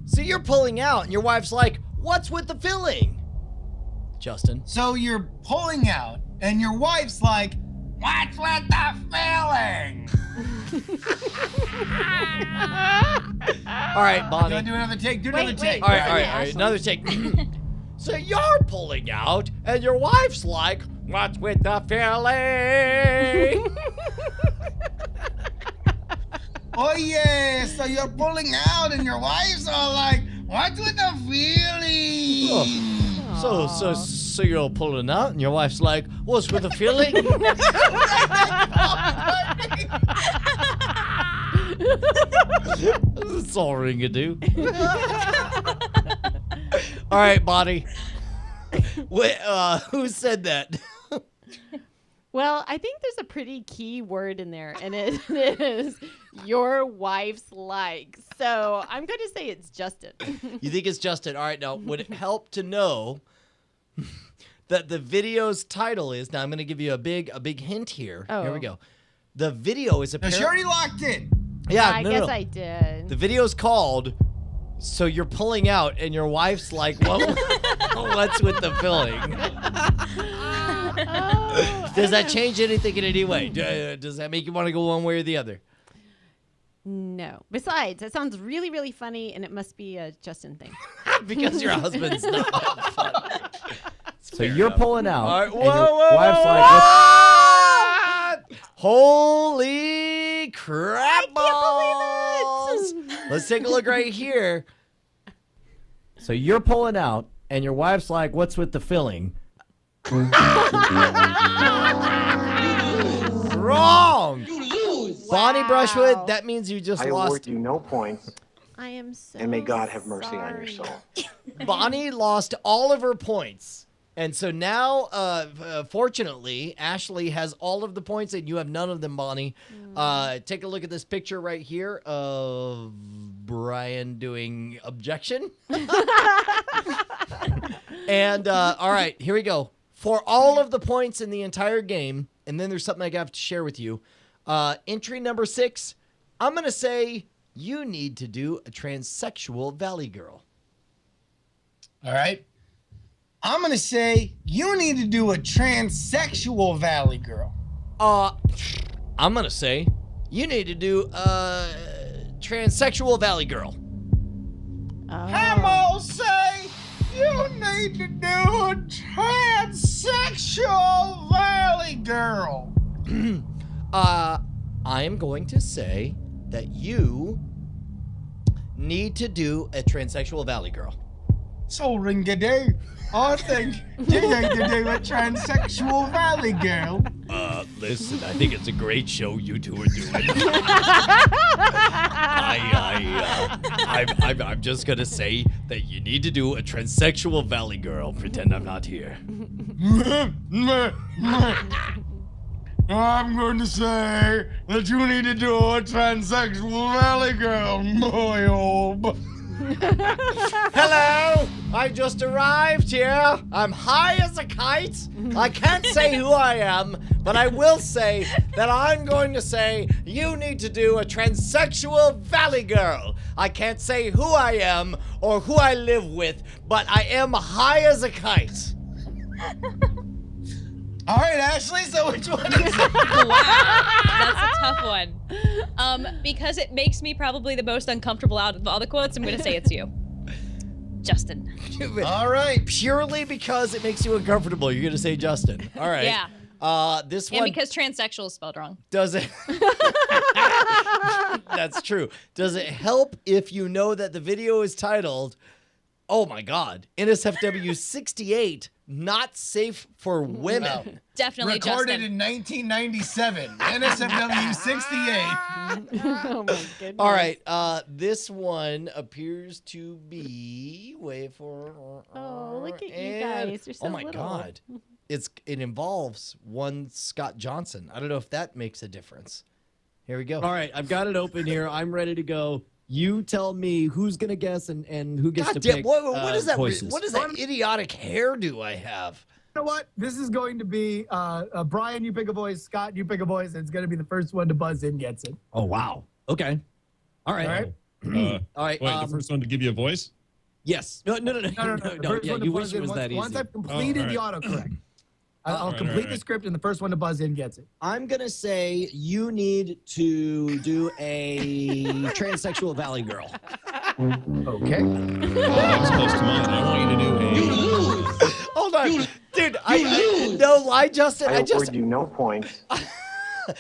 So you're pulling out and your wife's like, what's with the filling? Justin. So you're pulling out and your wife's like, what's with the filling? All right, Bonnie. You want to do another take? Do another take. All right. Another take. So you're pulling out, and your wife's like, what's with the filling? Oh, yeah. So you're pulling out, and your wife's all like, what's with the feeling? So you're pulling out, and your wife's like, what's with the filling? It's all ring-a-doo. All right, Bonnie. Wait, who said that? Well, I think there's a pretty key word in there, and it is your wife's like. So I'm going to say it's Justin. You think it's Justin? All right, now, would it help to know that the video's title is, now I'm going to give you a big hint here. Oh. Here we go. The video is No, she already locked in. Yeah, I guess I did. The video's called, so you're pulling out and your wife's like, what's with the filling? Does that change anything in any way? Does that make you want to go one way or the other? No. Besides, it sounds really, really funny, and it must be a Justin thing. Because your husband's not that funny. So you're pulling out. All right, and your wife's like, holy crap I balls! Let's take a look right here. So you're pulling out, and your wife's like, what's with the filling? Wrong! Bonnie Brushwood, that means you just I lost. award you no points, I am so and may God have mercy on your sorry. soul. Bonnie lost all of her points. And so now, fortunately, Ashley has all of the points and you have none of them, Bonnie. Take a look at this picture right here of Brian doing objection. And, all right, here we go. For all of the points in the entire game, and then there's something I have to share with you. Entry number 6, I'm going to say you need to do a transsexual Valley Girl. All right. I'm going to say you need to do a transsexual Valley Girl. I'm going to say you need to do a transsexual Valley Girl. I'm going to say you need to do a transsexual Valley Girl. I am going to say that you need to do a transsexual Valley Girl. So ring-a-doo. I think you need to do a transsexual Valley Girl. Listen, I think it's a great show you two are doing. I'm just gonna say that you need to do a transsexual Valley Girl. Pretend I'm not here. I'm going to say that you need to do a transsexual Valley Girl. Hello, I just arrived here. I'm high as a kite. I can't say who I am, but I will say that I'm going to say you need to do a transsexual valley girl. I can't say who I am or who I live with, but I am high as a kite. All right, Ashley, so which one is it? Wow, that's a tough one. Because it makes me probably the most uncomfortable out of all the quotes, I'm going to say it's you. Justin. All right, purely because it makes you uncomfortable, you're going to say Justin. All right. Yeah. This And one because transsexual is spelled wrong. does it. That's true. Does it help if you know that the video is titled, oh my God, NSFW 68, not safe for women? Wow. Definitely Recorded Justin. in 1997. NSFW 68. Oh my goodness. All right, this one appears to be, wait for. Oh, look at you and- guys. You're so oh my little. God. It involves one Scott Johnson. I don't know if that makes a difference. Here we go. All right, I've got it open here. I'm ready to go. You tell me who's gonna guess and who gets God to damn, pick. what is that? Voices. What is that idiotic hairdo I have? You know what? This is going to be Brian, you pick a voice. Scott, you pick a voice. And it's going to be the first one to buzz in gets it. Oh wow. Okay. All right. All right. All right. Wait, the first one to give you a voice? Yes. No. No. The first Yeah, one to you buzz wish it in was once, that once easy. I've completed the autocorrect. I'll complete the script, and the first one to buzz in gets it. I'm gonna say you need to do a transsexual valley girl. Okay. That was close to mine. I want you to do a. Hold on. Dude, I no lie, Justin. I award you no points.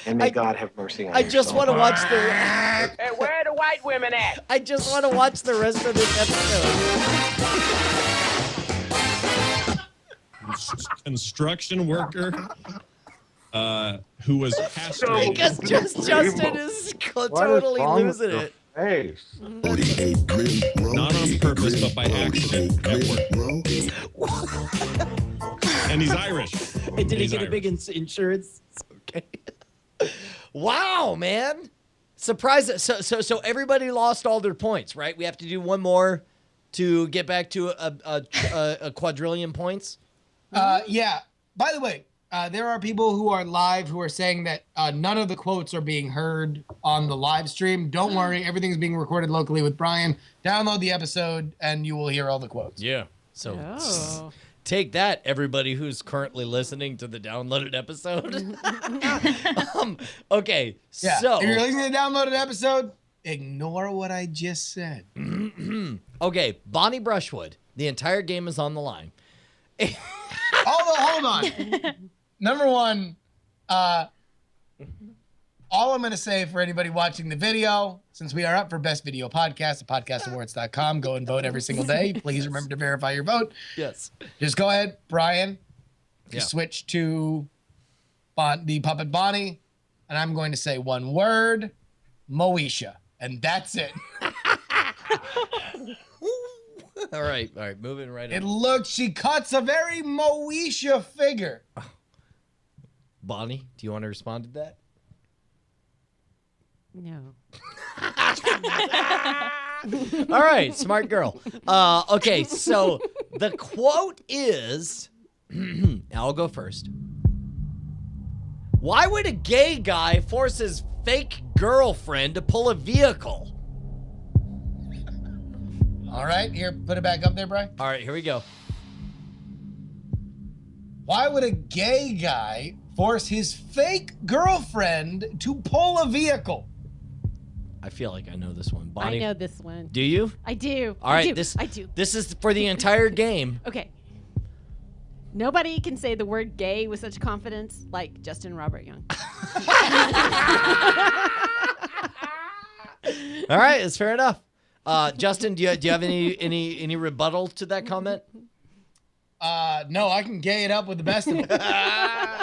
And may God have mercy on I your just soul. want to watch the. Hey, where are the white women at? I just want to watch the rest of this episode. Construction worker who was castrated. Because Justin is totally losing it. Face. Not on purpose, but by accident at work. And he's Irish. And did he He's get a big Irish. insurance? Okay. Wow, man. Surprise. So everybody lost all their points, right? We have to do one more to get back to a quadrillion points. Yeah. By the way, there are people who are live who are saying that none of the quotes are being heard on the live stream. Don't worry. Everything's being recorded locally with Brian. Download the episode and you will hear all the quotes. Yeah. So Oh. take that, everybody who's currently listening to the downloaded episode. Okay. Yeah. So if you're listening to the downloaded episode, ignore what I just said. okay, Bonnie Brushwood. The entire game is on the line. Hold on. Number one, all I'm going to say for anybody watching the video, since we are up for Best Video Podcast at podcastawards.com, go and vote every single day. Please remember to verify your vote. Yes. Just go ahead, Brian. Yeah. Switch to the puppet Bonnie, and I'm going to say one word, Moesha, and that's it. All right, moving right It on. looks, she cuts a very Moesha figure. Bonnie, do you want to respond to that? No. All right, smart girl. Okay, so the quote is, I'll go first. Why would a gay guy force his fake girlfriend to pull a vehicle? All right, here, put it back up there, Brian. All right, here we go. Why would a gay guy force his fake girlfriend to pull a vehicle? I feel like I know this one. Bonnie, I know this one. do you? I do. All right, I do. this is for the entire game. Okay. Nobody can say the word gay with such confidence like Justin Robert Young. All right, it's fair enough. Justin, do you have any rebuttal to that comment? No, I can gay it up with the best of them.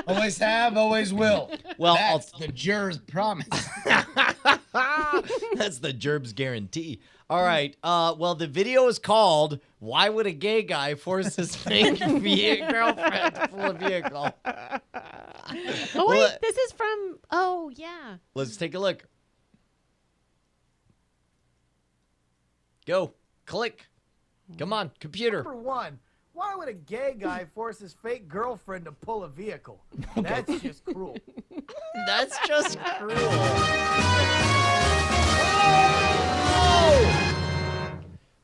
Always have, always will. Well, that's the juror's promise. That's the Gerb's guarantee. All right. Well, the video is called "Why Would a Gay Guy Force His Fake Girlfriend to Pull a Vehicle?" Oh wait, this is from. Oh yeah. Let's take a look. Go. Click. Come on, computer. Number one, why would a gay guy force his fake girlfriend to pull a vehicle? That's just cruel. That's just cruel.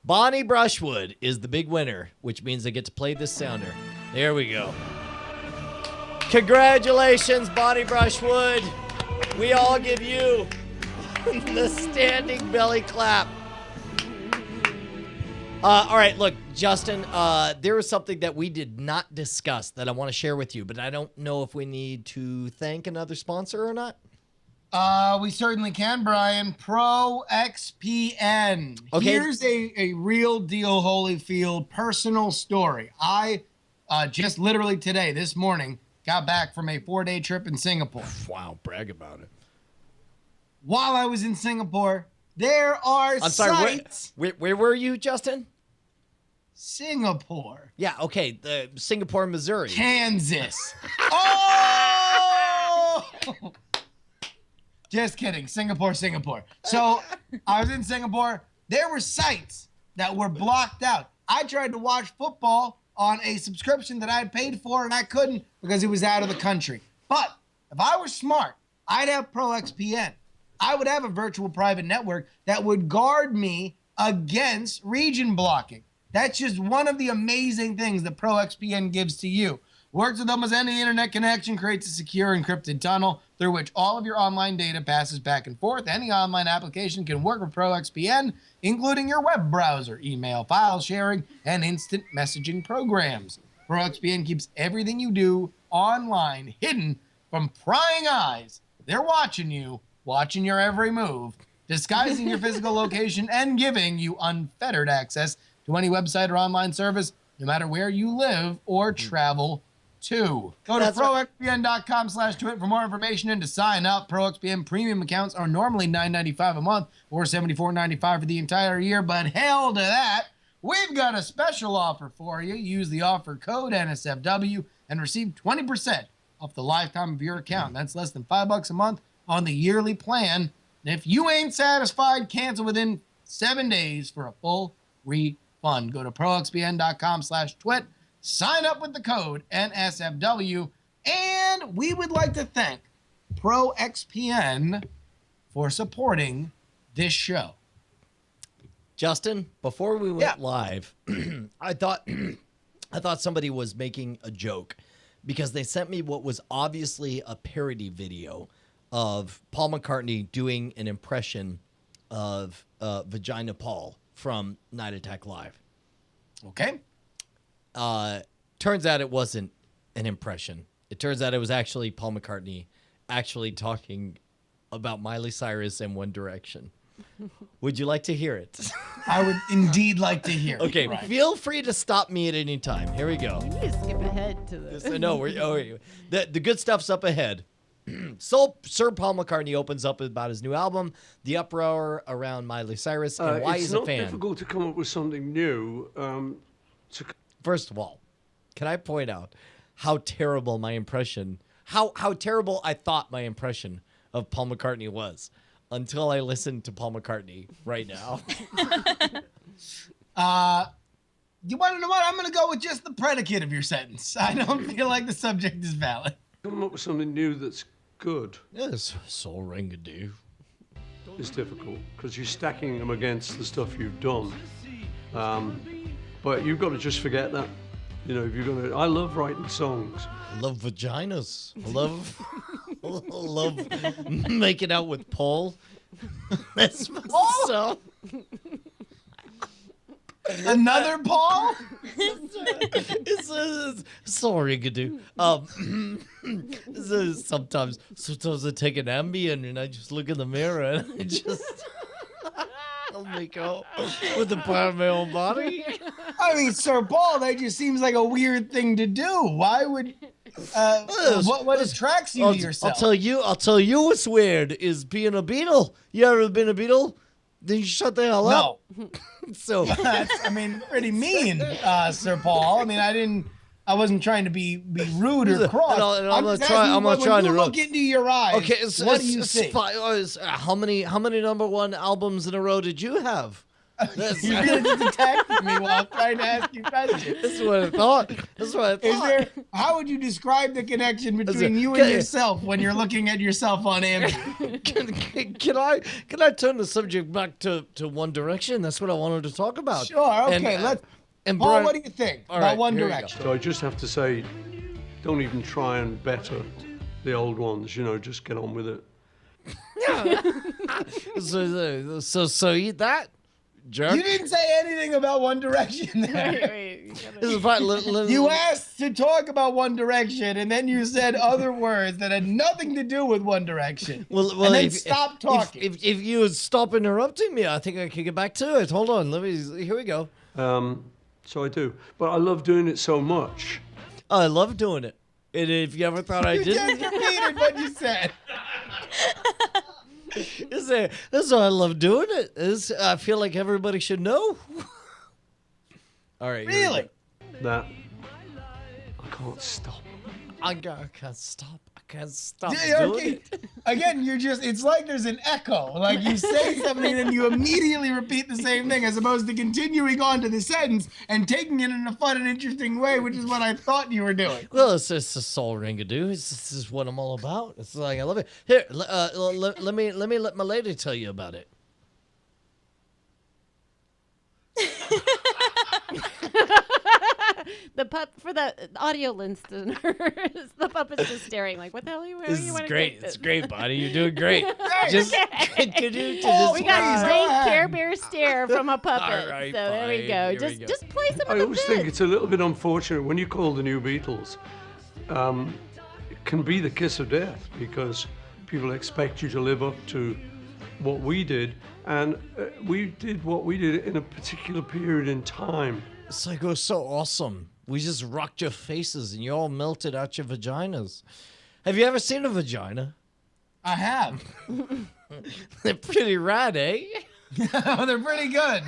Bonnie Brushwood is the big winner, which means they get to play this sounder. There we go. Congratulations, Bonnie Brushwood. We all give you the standing belly clap. All right, look, Justin, there was something that we did not discuss that I want to share with you, but I don't know if we need to thank another sponsor or not. We certainly can, Brian. Pro XPN. Okay. Here's a real deal Holyfield personal story. I just literally today, this morning, got back from a 4-day trip in Singapore. Wow, brag about it. While I was in Singapore, there are sites. Where were you, Justin? Singapore. Yeah, okay, Singapore, Missouri. Kansas. Oh! Just kidding. Singapore. So I was in Singapore. There were sites that were blocked out. I tried to watch football on a subscription that I had paid for, and I couldn't because it was out of the country. But if I were smart, I'd have ProXPN. I would have a virtual private network that would guard me against region blocking. That's just one of the amazing things that ProXPN gives to you. Works with almost any internet connection, creates a secure encrypted tunnel through which all of your online data passes back and forth. Any online application can work with ProXPN, including your web browser, email, file sharing, and instant messaging programs. ProXPN keeps everything you do online hidden from prying eyes. They're watching you, watching your every move, disguising your physical location, and giving you unfettered access to any website or online service, no matter where you live or travel to. Go to proxpn.com/twit for more information and to sign up. ProXPN premium accounts are normally $9.95 a month or $74.95 for the entire year, but hell to that. We've got a special offer for you. Use the offer code NSFW and receive 20% off the lifetime of your account. That's less than $5 a month on the yearly plan. And if you ain't satisfied, cancel within 7 days for a full refund. Go to proxpn.com/twit. Sign up with the code NSFW, and we would like to thank ProXPN for supporting this show. Justin, before we went live, I thought somebody was making a joke because they sent me what was obviously a parody video of Paul McCartney doing an impression of Vagina Paul from Night Attack Live. Okay. Turns out it wasn't an impression. It turns out it was actually Paul McCartney actually talking about Miley Cyrus and One Direction. Would you like to hear it? I would indeed like to hear it. Okay, feel free to stop me at any time. Here we go. You need to skip ahead to this. No, the good stuff's up ahead. So, Sir Paul McCartney opens up about his new album, the uproar around Miley Cyrus, and why he's a fan. It's not difficult to come up with something new. First of all, can I point out how terrible my impression, how terrible I thought my impression of Paul McCartney was until I listened to Paul McCartney right now. You want to know what? I'm going to go with just the predicate of your sentence. I don't feel like the subject is valid. Come up with something new that's good. Yes, soul ring-a-doo. It's difficult because you're stacking them against the stuff you've done. But you've got to just forget that. You know, if you're going to... I love writing songs. I love vaginas. I love making out with Paul. That's my song. Another Paul? It's sorry, Gadoo. Sometimes I take an Ambien and I just look in the mirror and I just I'll make out with the part of my own body. I mean, Sir Paul, that just seems like a weird thing to do. Why would what attracts you to yourself? I'll tell you what's weird is being a Beatle. You ever been a Beatle? Then you shut the hell up. No. So that's, I mean, pretty mean, Sir Paul. I mean, I wasn't trying to be rude or cross. I'm not trying to look into your eyes. Okay, what do you see? How many number one albums in a row did you have? You really just attacked me while I'm trying to ask you questions. That's what I thought. How would you describe the connection between you and yourself when you're looking at yourself on Amazon? Can I turn the subject back to One Direction? That's what I wanted to talk about. Sure, okay, let's. And Paul, Brian, what do you think all about right, One here you Direction? So I just have to say, don't even try and better the old ones. Just get on with it. So eat that, jerk. You didn't say anything about One Direction there. You asked to talk about One Direction, and then you said other words that had nothing to do with One Direction. Well, and then stop talking. If you would stop interrupting me, I think I could get back to it. Hold on, here we go. So I do, but I love doing it so much. I love doing it. And if you ever thought I didn't, You just repeated what you said. That's why I love doing it. I feel like everybody should know. All right. Really? That I can't stop. I can't stop. I can't stop Yeah, doing okay. it. Again, it's like there's an echo. Like you say something and you immediately repeat the same thing as opposed to continuing on to the sentence and taking it in a fun and interesting way, which is what I thought you were doing. Well, it's a soul ring-a-doo. This is what I'm all about. It's like I love it. Here, let me let my lady tell you about it. The pup for the audio listeners, the puppet's just staring like, what the hell are you This is great. It's great, buddy. You're doing great. Just continue to we got a great Care Bear stare from a puppet. All right, so there we go. Just play some of I the always think it's a little bit unfortunate when you call the new Beatles. It can be the kiss of death because people expect you to live up to what we did, and we did what we did in a particular period in time. It's like it was so awesome. We just rocked your faces and you all melted out your vaginas. Have you ever seen a vagina? I have. They're pretty rad, eh? They're pretty good.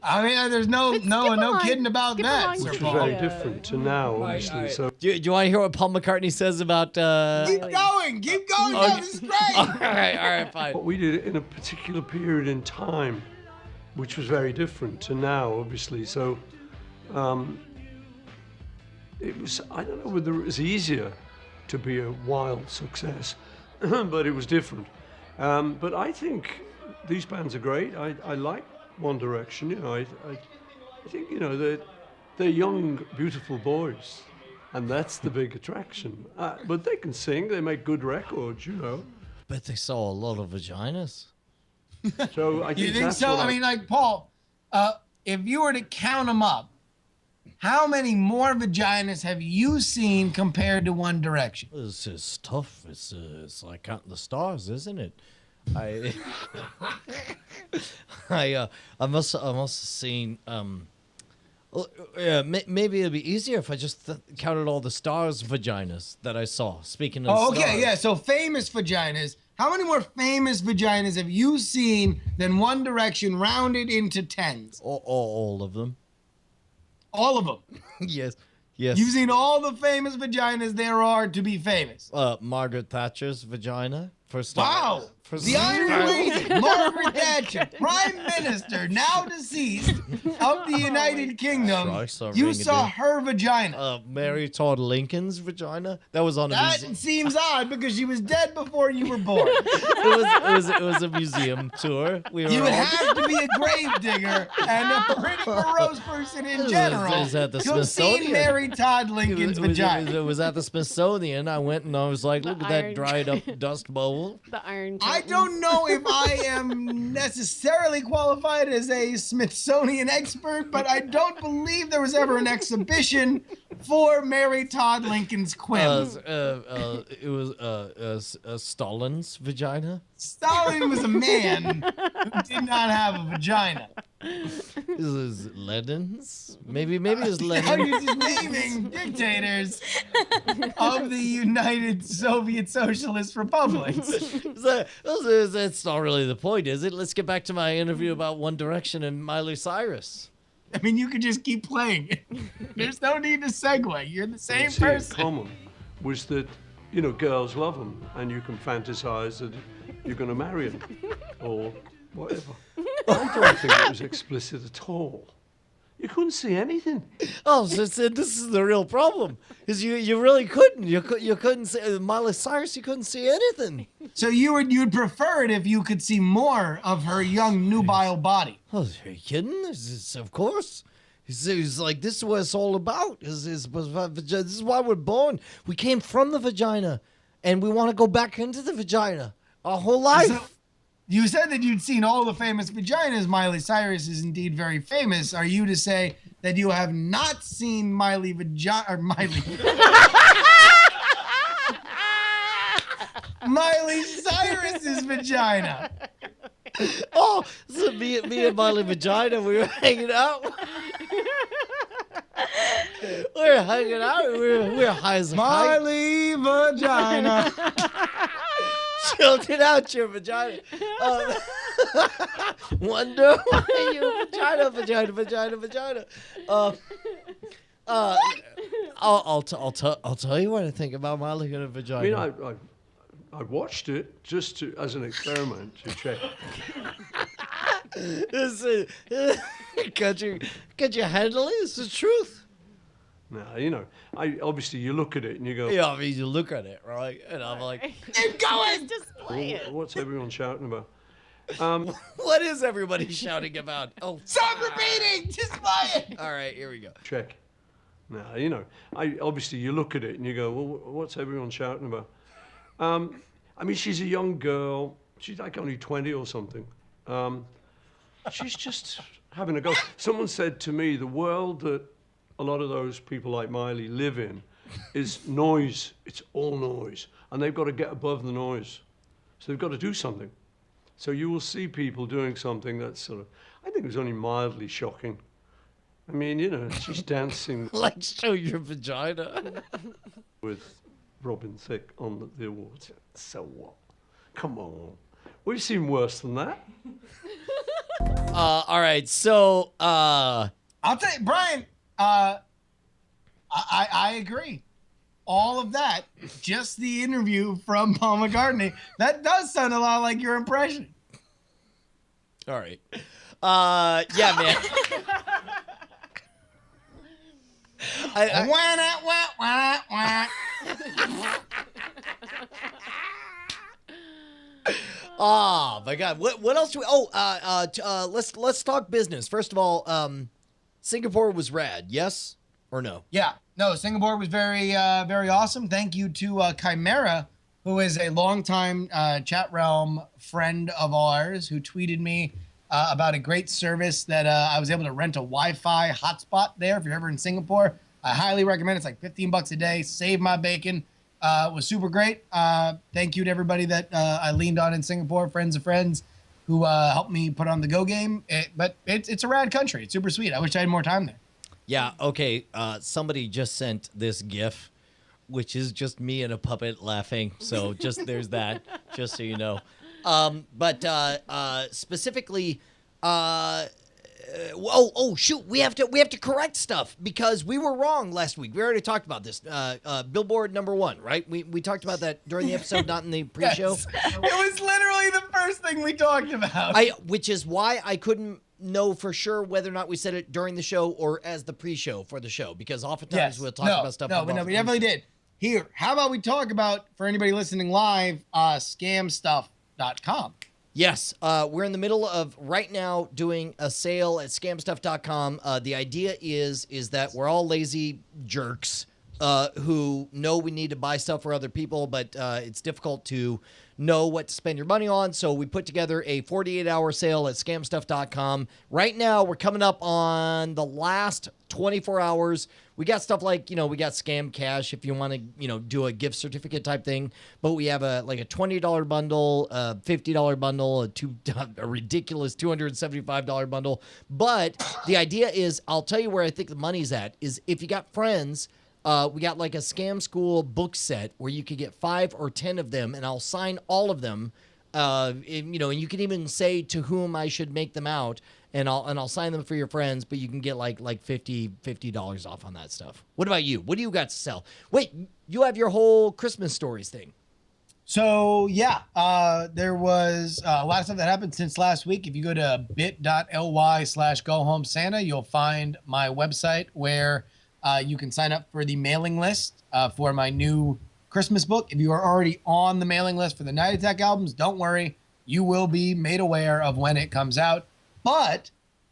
I mean, there's no kidding about that. Which was very different to now, obviously. All right. So, do you want to hear what Paul McCartney says about? Keep going. No, this is great. all right, fine. what we did in a particular period in time, which was very different to now, obviously. So, it was. I don't know whether it was easier to be a wild success, but it was different. But I think these bands are great. I like One Direction. I think they're young, beautiful boys, and that's the big attraction. But they can sing. They make good records. But they saw a lot of vaginas. So I think You think that's so? what I mean, like Paul, if you were to count them up, how many more vaginas have you seen compared to One Direction? This is tough. It's like counting the stars, isn't it? I must have seen. Maybe it'd be easier if I just counted all the stars vaginas that I saw. Speaking of Oh, okay, stars. yeah. So famous vaginas. How many more famous vaginas have you seen than One Direction rounded into tens? All of them. All of them. Yes. You've seen all the famous vaginas there are to be famous. Margaret Thatcher's vagina. Wow. The Iron Lady, Margaret Thatcher, Prime Minister, now deceased of the United Kingdom. You saw her vagina. Mary Todd Lincoln's vagina. That was on a That museum. seems odd because she was dead before you were born. It was a museum tour. You would have to be a grave digger and a pretty morose person in general It was at the to have seen Smithsonian. Mary Todd Lincoln's vagina. It was at the Smithsonian. I went and I was like, look at that dried up dust bowl. The Iron I don't know if I am necessarily qualified as a Smithsonian expert, but I don't believe there was ever an exhibition for Mary Todd Lincoln's quim. It was Stalin's vagina. Stalin was a man who did not have a vagina. Is it Lenin's? Maybe it was Now Lenin. you're just naming dictators of the United Soviet Socialist Republics. That's not really the point, is it? Let's get back to my interview about One Direction and Miley Cyrus. I mean, you could just keep playing it. There's no need to segue. You're the same See, in person. common was that girls love them, and you can fantasize that you're going to marry them or whatever. I don't think it was explicit at all. You couldn't see anything. Oh, so this is the real problem. Is you really couldn't. You couldn't see Miley Cyrus. You couldn't see anything. So you'd prefer it if you could see more of her young nubile body. Oh, are you kidding? Of course. He's like, this is what it's all about. This is why we're born. We came from the vagina, and we want to go back into the vagina our whole life. So, you said that you'd seen all the famous vaginas. Miley Cyrus is indeed very famous. Are you to say that you have not seen Miley Cyrus's vagina? Oh, so me and Miley vagina, we were hanging out. We were hanging out. We were high as a kite. Miley vagina. Chilled it out your vagina. Wonder why you vagina. I'll tell you what I think about Miley and a vagina. I mean, I watched it just as an experiment to check. Can't you handle it? It's the truth. No, obviously you look at it and you go. Yeah, I mean, you look at it, right? And I'm like, keep going. Just play it. What's everyone shouting about? What is everybody shouting about? Oh, stop repeating. Just play it. All right, here we go. Check. Obviously you look at it and you go, well, what's everyone shouting about? I mean, she's a young girl. She's like only 20 or something. She's just having a go. Someone said to me, the world that a lot of those people like Miley live in is noise. It's all noise. And they've got to get above the noise. So they've got to do something. So you will see people doing something that's sort of, I think it was only mildly shocking. I mean, she's dancing. Like, show your vagina. With Robin Thicke on the awards. So what? Come on. We've seen worse than that. All right, so I'll tell you, Brian, I agree. All of that, just the interview from Paul McCartney, that does sound a lot like your impression. All right. Yeah, man. Oh my God! What else do we? Let's talk business. First of all, Singapore was rad. Yes or no? Yeah, no. Singapore was very awesome. Thank you to Chimera, who is a longtime chat realm friend of ours, who tweeted me about a great service that I was able to rent a Wi-Fi hotspot there. If you're ever in Singapore, I highly recommend it. It's like $15 a day. Save my bacon. It was super great. Thank you to everybody that I leaned on in Singapore, friends of friends who helped me put on the Go game. But it's a rad country. It's super sweet. I wish I had more time there. Yeah, okay. Somebody just sent this GIF, which is just me and a puppet laughing. So just there's that, just so you know. But specifically, shoot, we have to correct stuff because we were wrong last week. We already talked about this. Billboard #1, right? We talked about that during the episode, not in the pre-show. Yes. It was literally the first thing we talked about. Which is why I couldn't know for sure whether or not we said it during the show or as the pre-show for the show, because oftentimes we'll talk about stuff. No, we definitely did. Here, how about we talk about, for anybody listening live, scamstuff.com. Yes, we're in the middle of right now doing a sale at scamstuff.com. The idea is that we're all lazy jerks who know we need to buy stuff for other people, but it's difficult to know what to spend your money on. So we put together a 48-hour sale at scamstuff.com. Right now, we're coming up on the last 24 hours. We got stuff like, we got Scam Cash if you want to, do a gift certificate type thing. But we have a $20 bundle, a $50 bundle, a ridiculous $275 bundle. But the idea is, I'll tell you where I think the money's at, is if you got friends, we got like a Scam School book set where you could get 5 or 10 of them, and I'll sign all of them. And you can even say to whom I should make them out, and I'll sign them for your friends, but you can get like $50 off on that stuff. What about you? What do you got to sell? Wait, you have your whole Christmas stories thing. So yeah, there was a lot of stuff that happened since last week. If you go to bit.ly/gohomesanta, you'll find my website where you can sign up for the mailing list for my new Christmas book. If you are already on the mailing list for the Night Attack albums, don't worry. You will be made aware of when it comes out. But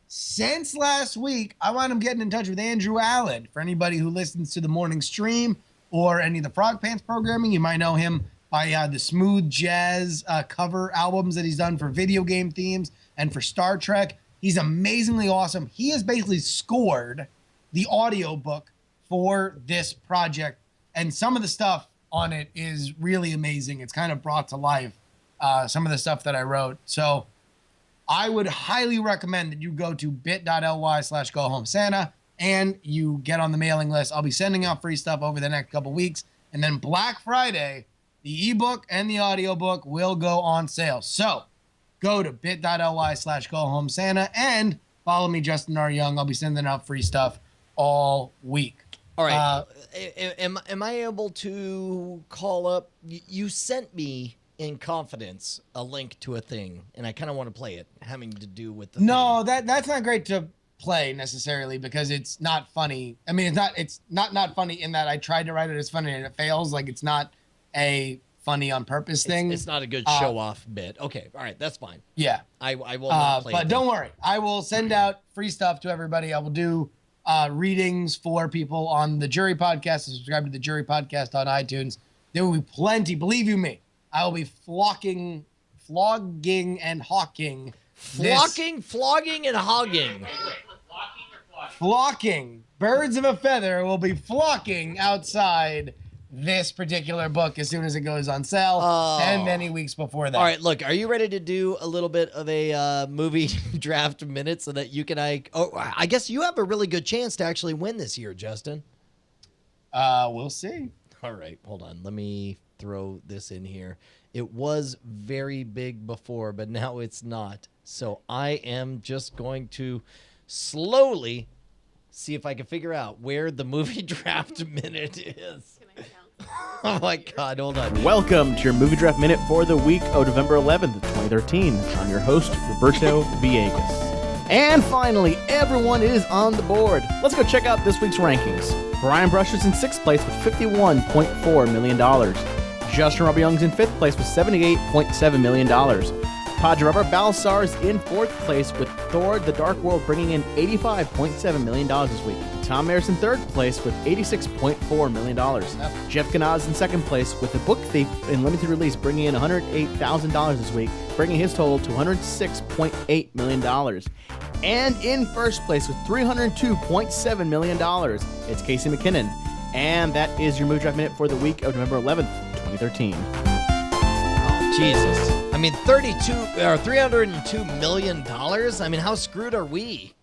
since last week, I wound up getting in touch with Andrew Allen. For anybody who listens to the morning stream or any of the Frog Pants programming, you might know him by the smooth jazz cover albums that he's done for video game themes and for Star Trek. He's amazingly awesome. He has basically scored the audiobook for this project, and some of the stuff on it is really amazing. It's kind of brought to life some of the stuff that I wrote. So I would highly recommend that you go to bit.ly/gohomesanta and you get on the mailing list. I'll be sending out free stuff over the next couple weeks, and then Black Friday, the ebook and the audiobook will go on sale. So go to bit.ly/gohomesanta and follow me, Justin R. Young. I'll be sending out free stuff all week. All right. Am I able to call up? You sent me in confidence a link to a thing, and I kind of want to play it, having to do with the No, that's not great to play necessarily because it's not funny. I mean, it's not funny in that I tried to write it as funny and it fails. Like, it's not a funny on purpose thing. It's not a good show off bit. Okay, all right, that's fine. Yeah, I will not play but it. don't worry, I will send out free stuff to everybody. I will do readings for people on the Jury Podcast. Subscribe to the Jury Podcast on iTunes. There will be plenty. Believe you me, I will be flogging and hawking. Flogging, and hogging. Flocking. Birds of a feather will be flocking outside this particular book as soon as it goes on sale and many weeks before that. All right, look, are you ready to do a little bit of a movie draft minute so that you can I guess you have a really good chance to actually win this year, Justin. We'll see. All right, hold on. Let me throw this in here. It was very big before, but now it's not. So I am just going to slowly see if I can figure out where the movie draft minute is. Oh my God, hold on. Welcome to your Movie Draft Minute for the week of November 11th, 2013. I'm your host, Roberto Villegas. And finally, everyone is on the board. Let's go check out this week's rankings. Brian Brush is in 6th place with $51.4 million. Justin Robert Young's in 5th place with $78.7 million. Padre Balsar is in 4th place with Thor: The Dark World, bringing in $85.7 million this week. Tom Ayers in 3rd place with $86.4 million. Jeff Ganaz in 2nd place with The Book Thief in limited release, bringing in $108,000 this week, bringing his total to $106.8 million. And in 1st place with $302.7 million, it's Casey McKinnon. And that is your Movie Draft Minute for the week of November 11th, 2013. Oh, Jesus. I mean, $302 million? I mean, how screwed are we?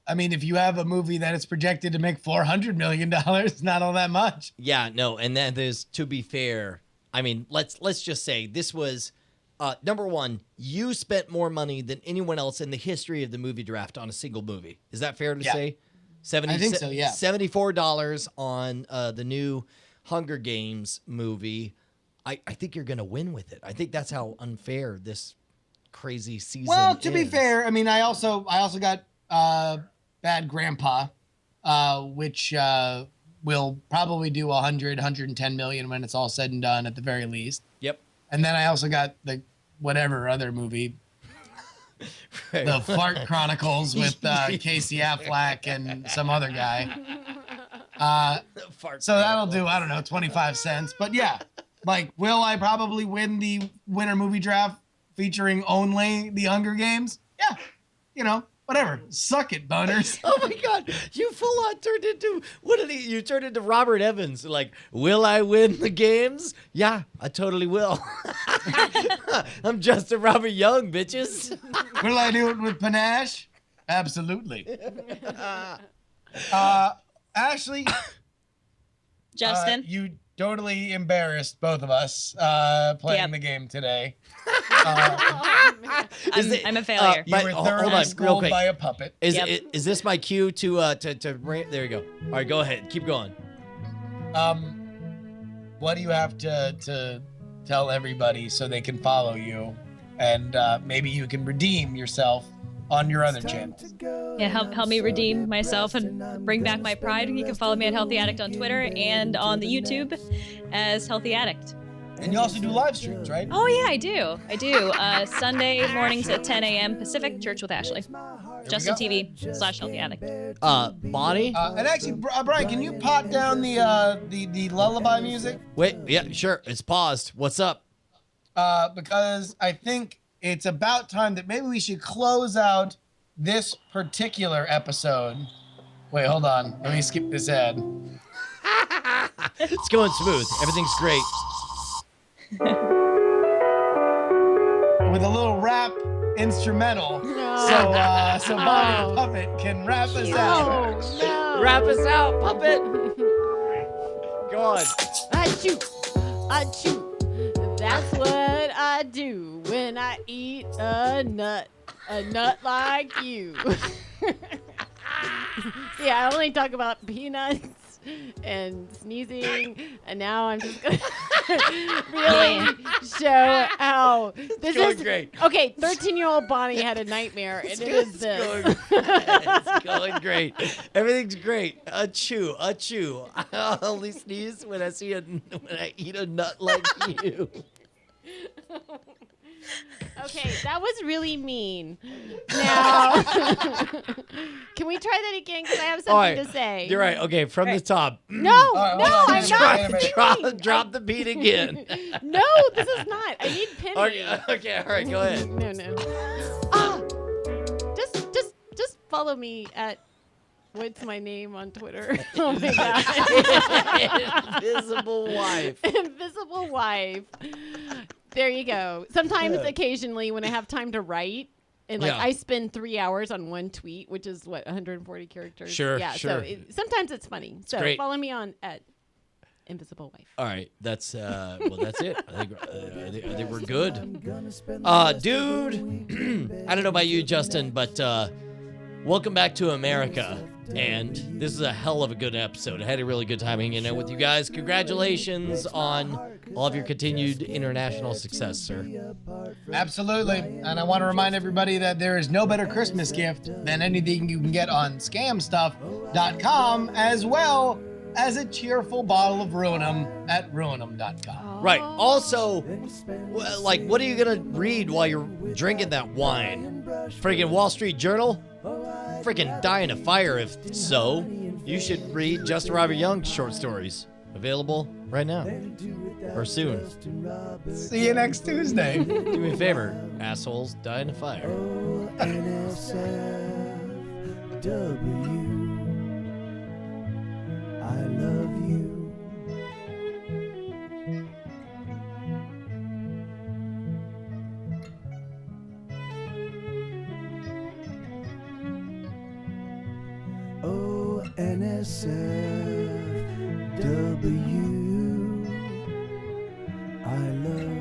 I mean, if you have a movie that is projected to make $400 million, not all that much. Yeah, no, and that is, to be fair, I mean, let's just say this was, number one, you spent more money than anyone else in the history of the movie draft on a single movie. Is that fair to say? I think so, yeah. $74 on the new Hunger Games movie. I think you're going to win with it. I think that's how unfair this crazy season is. Well, to be fair, I mean, I also got Bad Grandpa, which will probably do 110 million when it's all said and done at the very least. Yep. And then I also got the whatever other movie, right. The Fart Chronicles with Casey Affleck and some other guy. So that'll do, I don't know, 25 cents. But yeah, like, will I probably win the winter movie draft featuring only the Hunger Games? Yeah, you know, whatever. Suck it, boners. Oh my God, you full on turned into, you turned into Robert Evans. Like, will I win the games? Yeah, I totally will. I'm Justin Robert Young, bitches. Will I do it with panache? Absolutely. Ashley. Justin. You totally embarrassed both of us playing the game today. I'm a failure. You were thoroughly schooled by a puppet. Is this my cue to there you go. All right, go ahead. Keep going. what do you have to tell everybody so they can follow you, and maybe you can redeem yourself on your other channels? Yeah, help me redeem myself and bring back my pride. You can follow me at Healthy Addict on Twitter and on the YouTube as Healthy Addict. And you also do live streams, right? Oh yeah, I do. Sunday mornings at 10 a.m. Pacific, Church with Ashley. Justin TV / Healthy Addict. Bonnie? And actually, Brian, can you pot down the lullaby music? Wait, yeah, sure. It's paused. What's up? Because I think it's about time that maybe we should close out this particular episode. Wait, hold on. Let me skip this ad. It's going smooth. Everything's great. With a little rap instrumental. No. So Bonnie Puppet can rap us out. No. Wrap us out, Puppet. Go on. Achoo. That's what I do when I eat a nut like you. See, I only talk about peanuts and sneezing, and now I'm just gonna really show how this is great. Okay, 13-year-old Bonnie had a nightmare, and it is this. It's going great. Everything's great. Achoo. I only sneeze when I eat a nut like you. Okay, that was really mean. Now, can we try that again? Because I have something to say. You're right. Okay, from the top. No, I'm not. Drop the beat again. No, this is not. I need penny. Okay, all right, go ahead. No. Just follow me at what's my name on Twitter? Oh my god. Invisible wife. Invisible wife. There you go. Sometimes, occasionally, when I have time to write, and I spend 3 hours on one tweet, which is 140 characters. Sure. Yeah. Sure. So sometimes it's funny. So great. follow me on at Invisible Wife. All right, that's that's it. I think we're good. Dude, I don't know about you, Justin, but welcome back to America. And this is a hell of a good episode. I had a really good time hanging out with you guys. Congratulations on all of your continued international success, sir. Absolutely. And I want to remind everybody that there is no better Christmas gift than anything you can get on scamstuff.com, as well as a cheerful bottle of Ruinum at ruinum.com. Right. Also, like, what are you going to read while you're drinking that wine? Friggin' Wall Street Journal? Freaking die in a fire if so. You should read Justin Robert Young's short stories. Available right now. Or soon. See you next Tuesday. Do me a favor, assholes, die in a fire. NSFW. I love you. Oh, NSFW. I love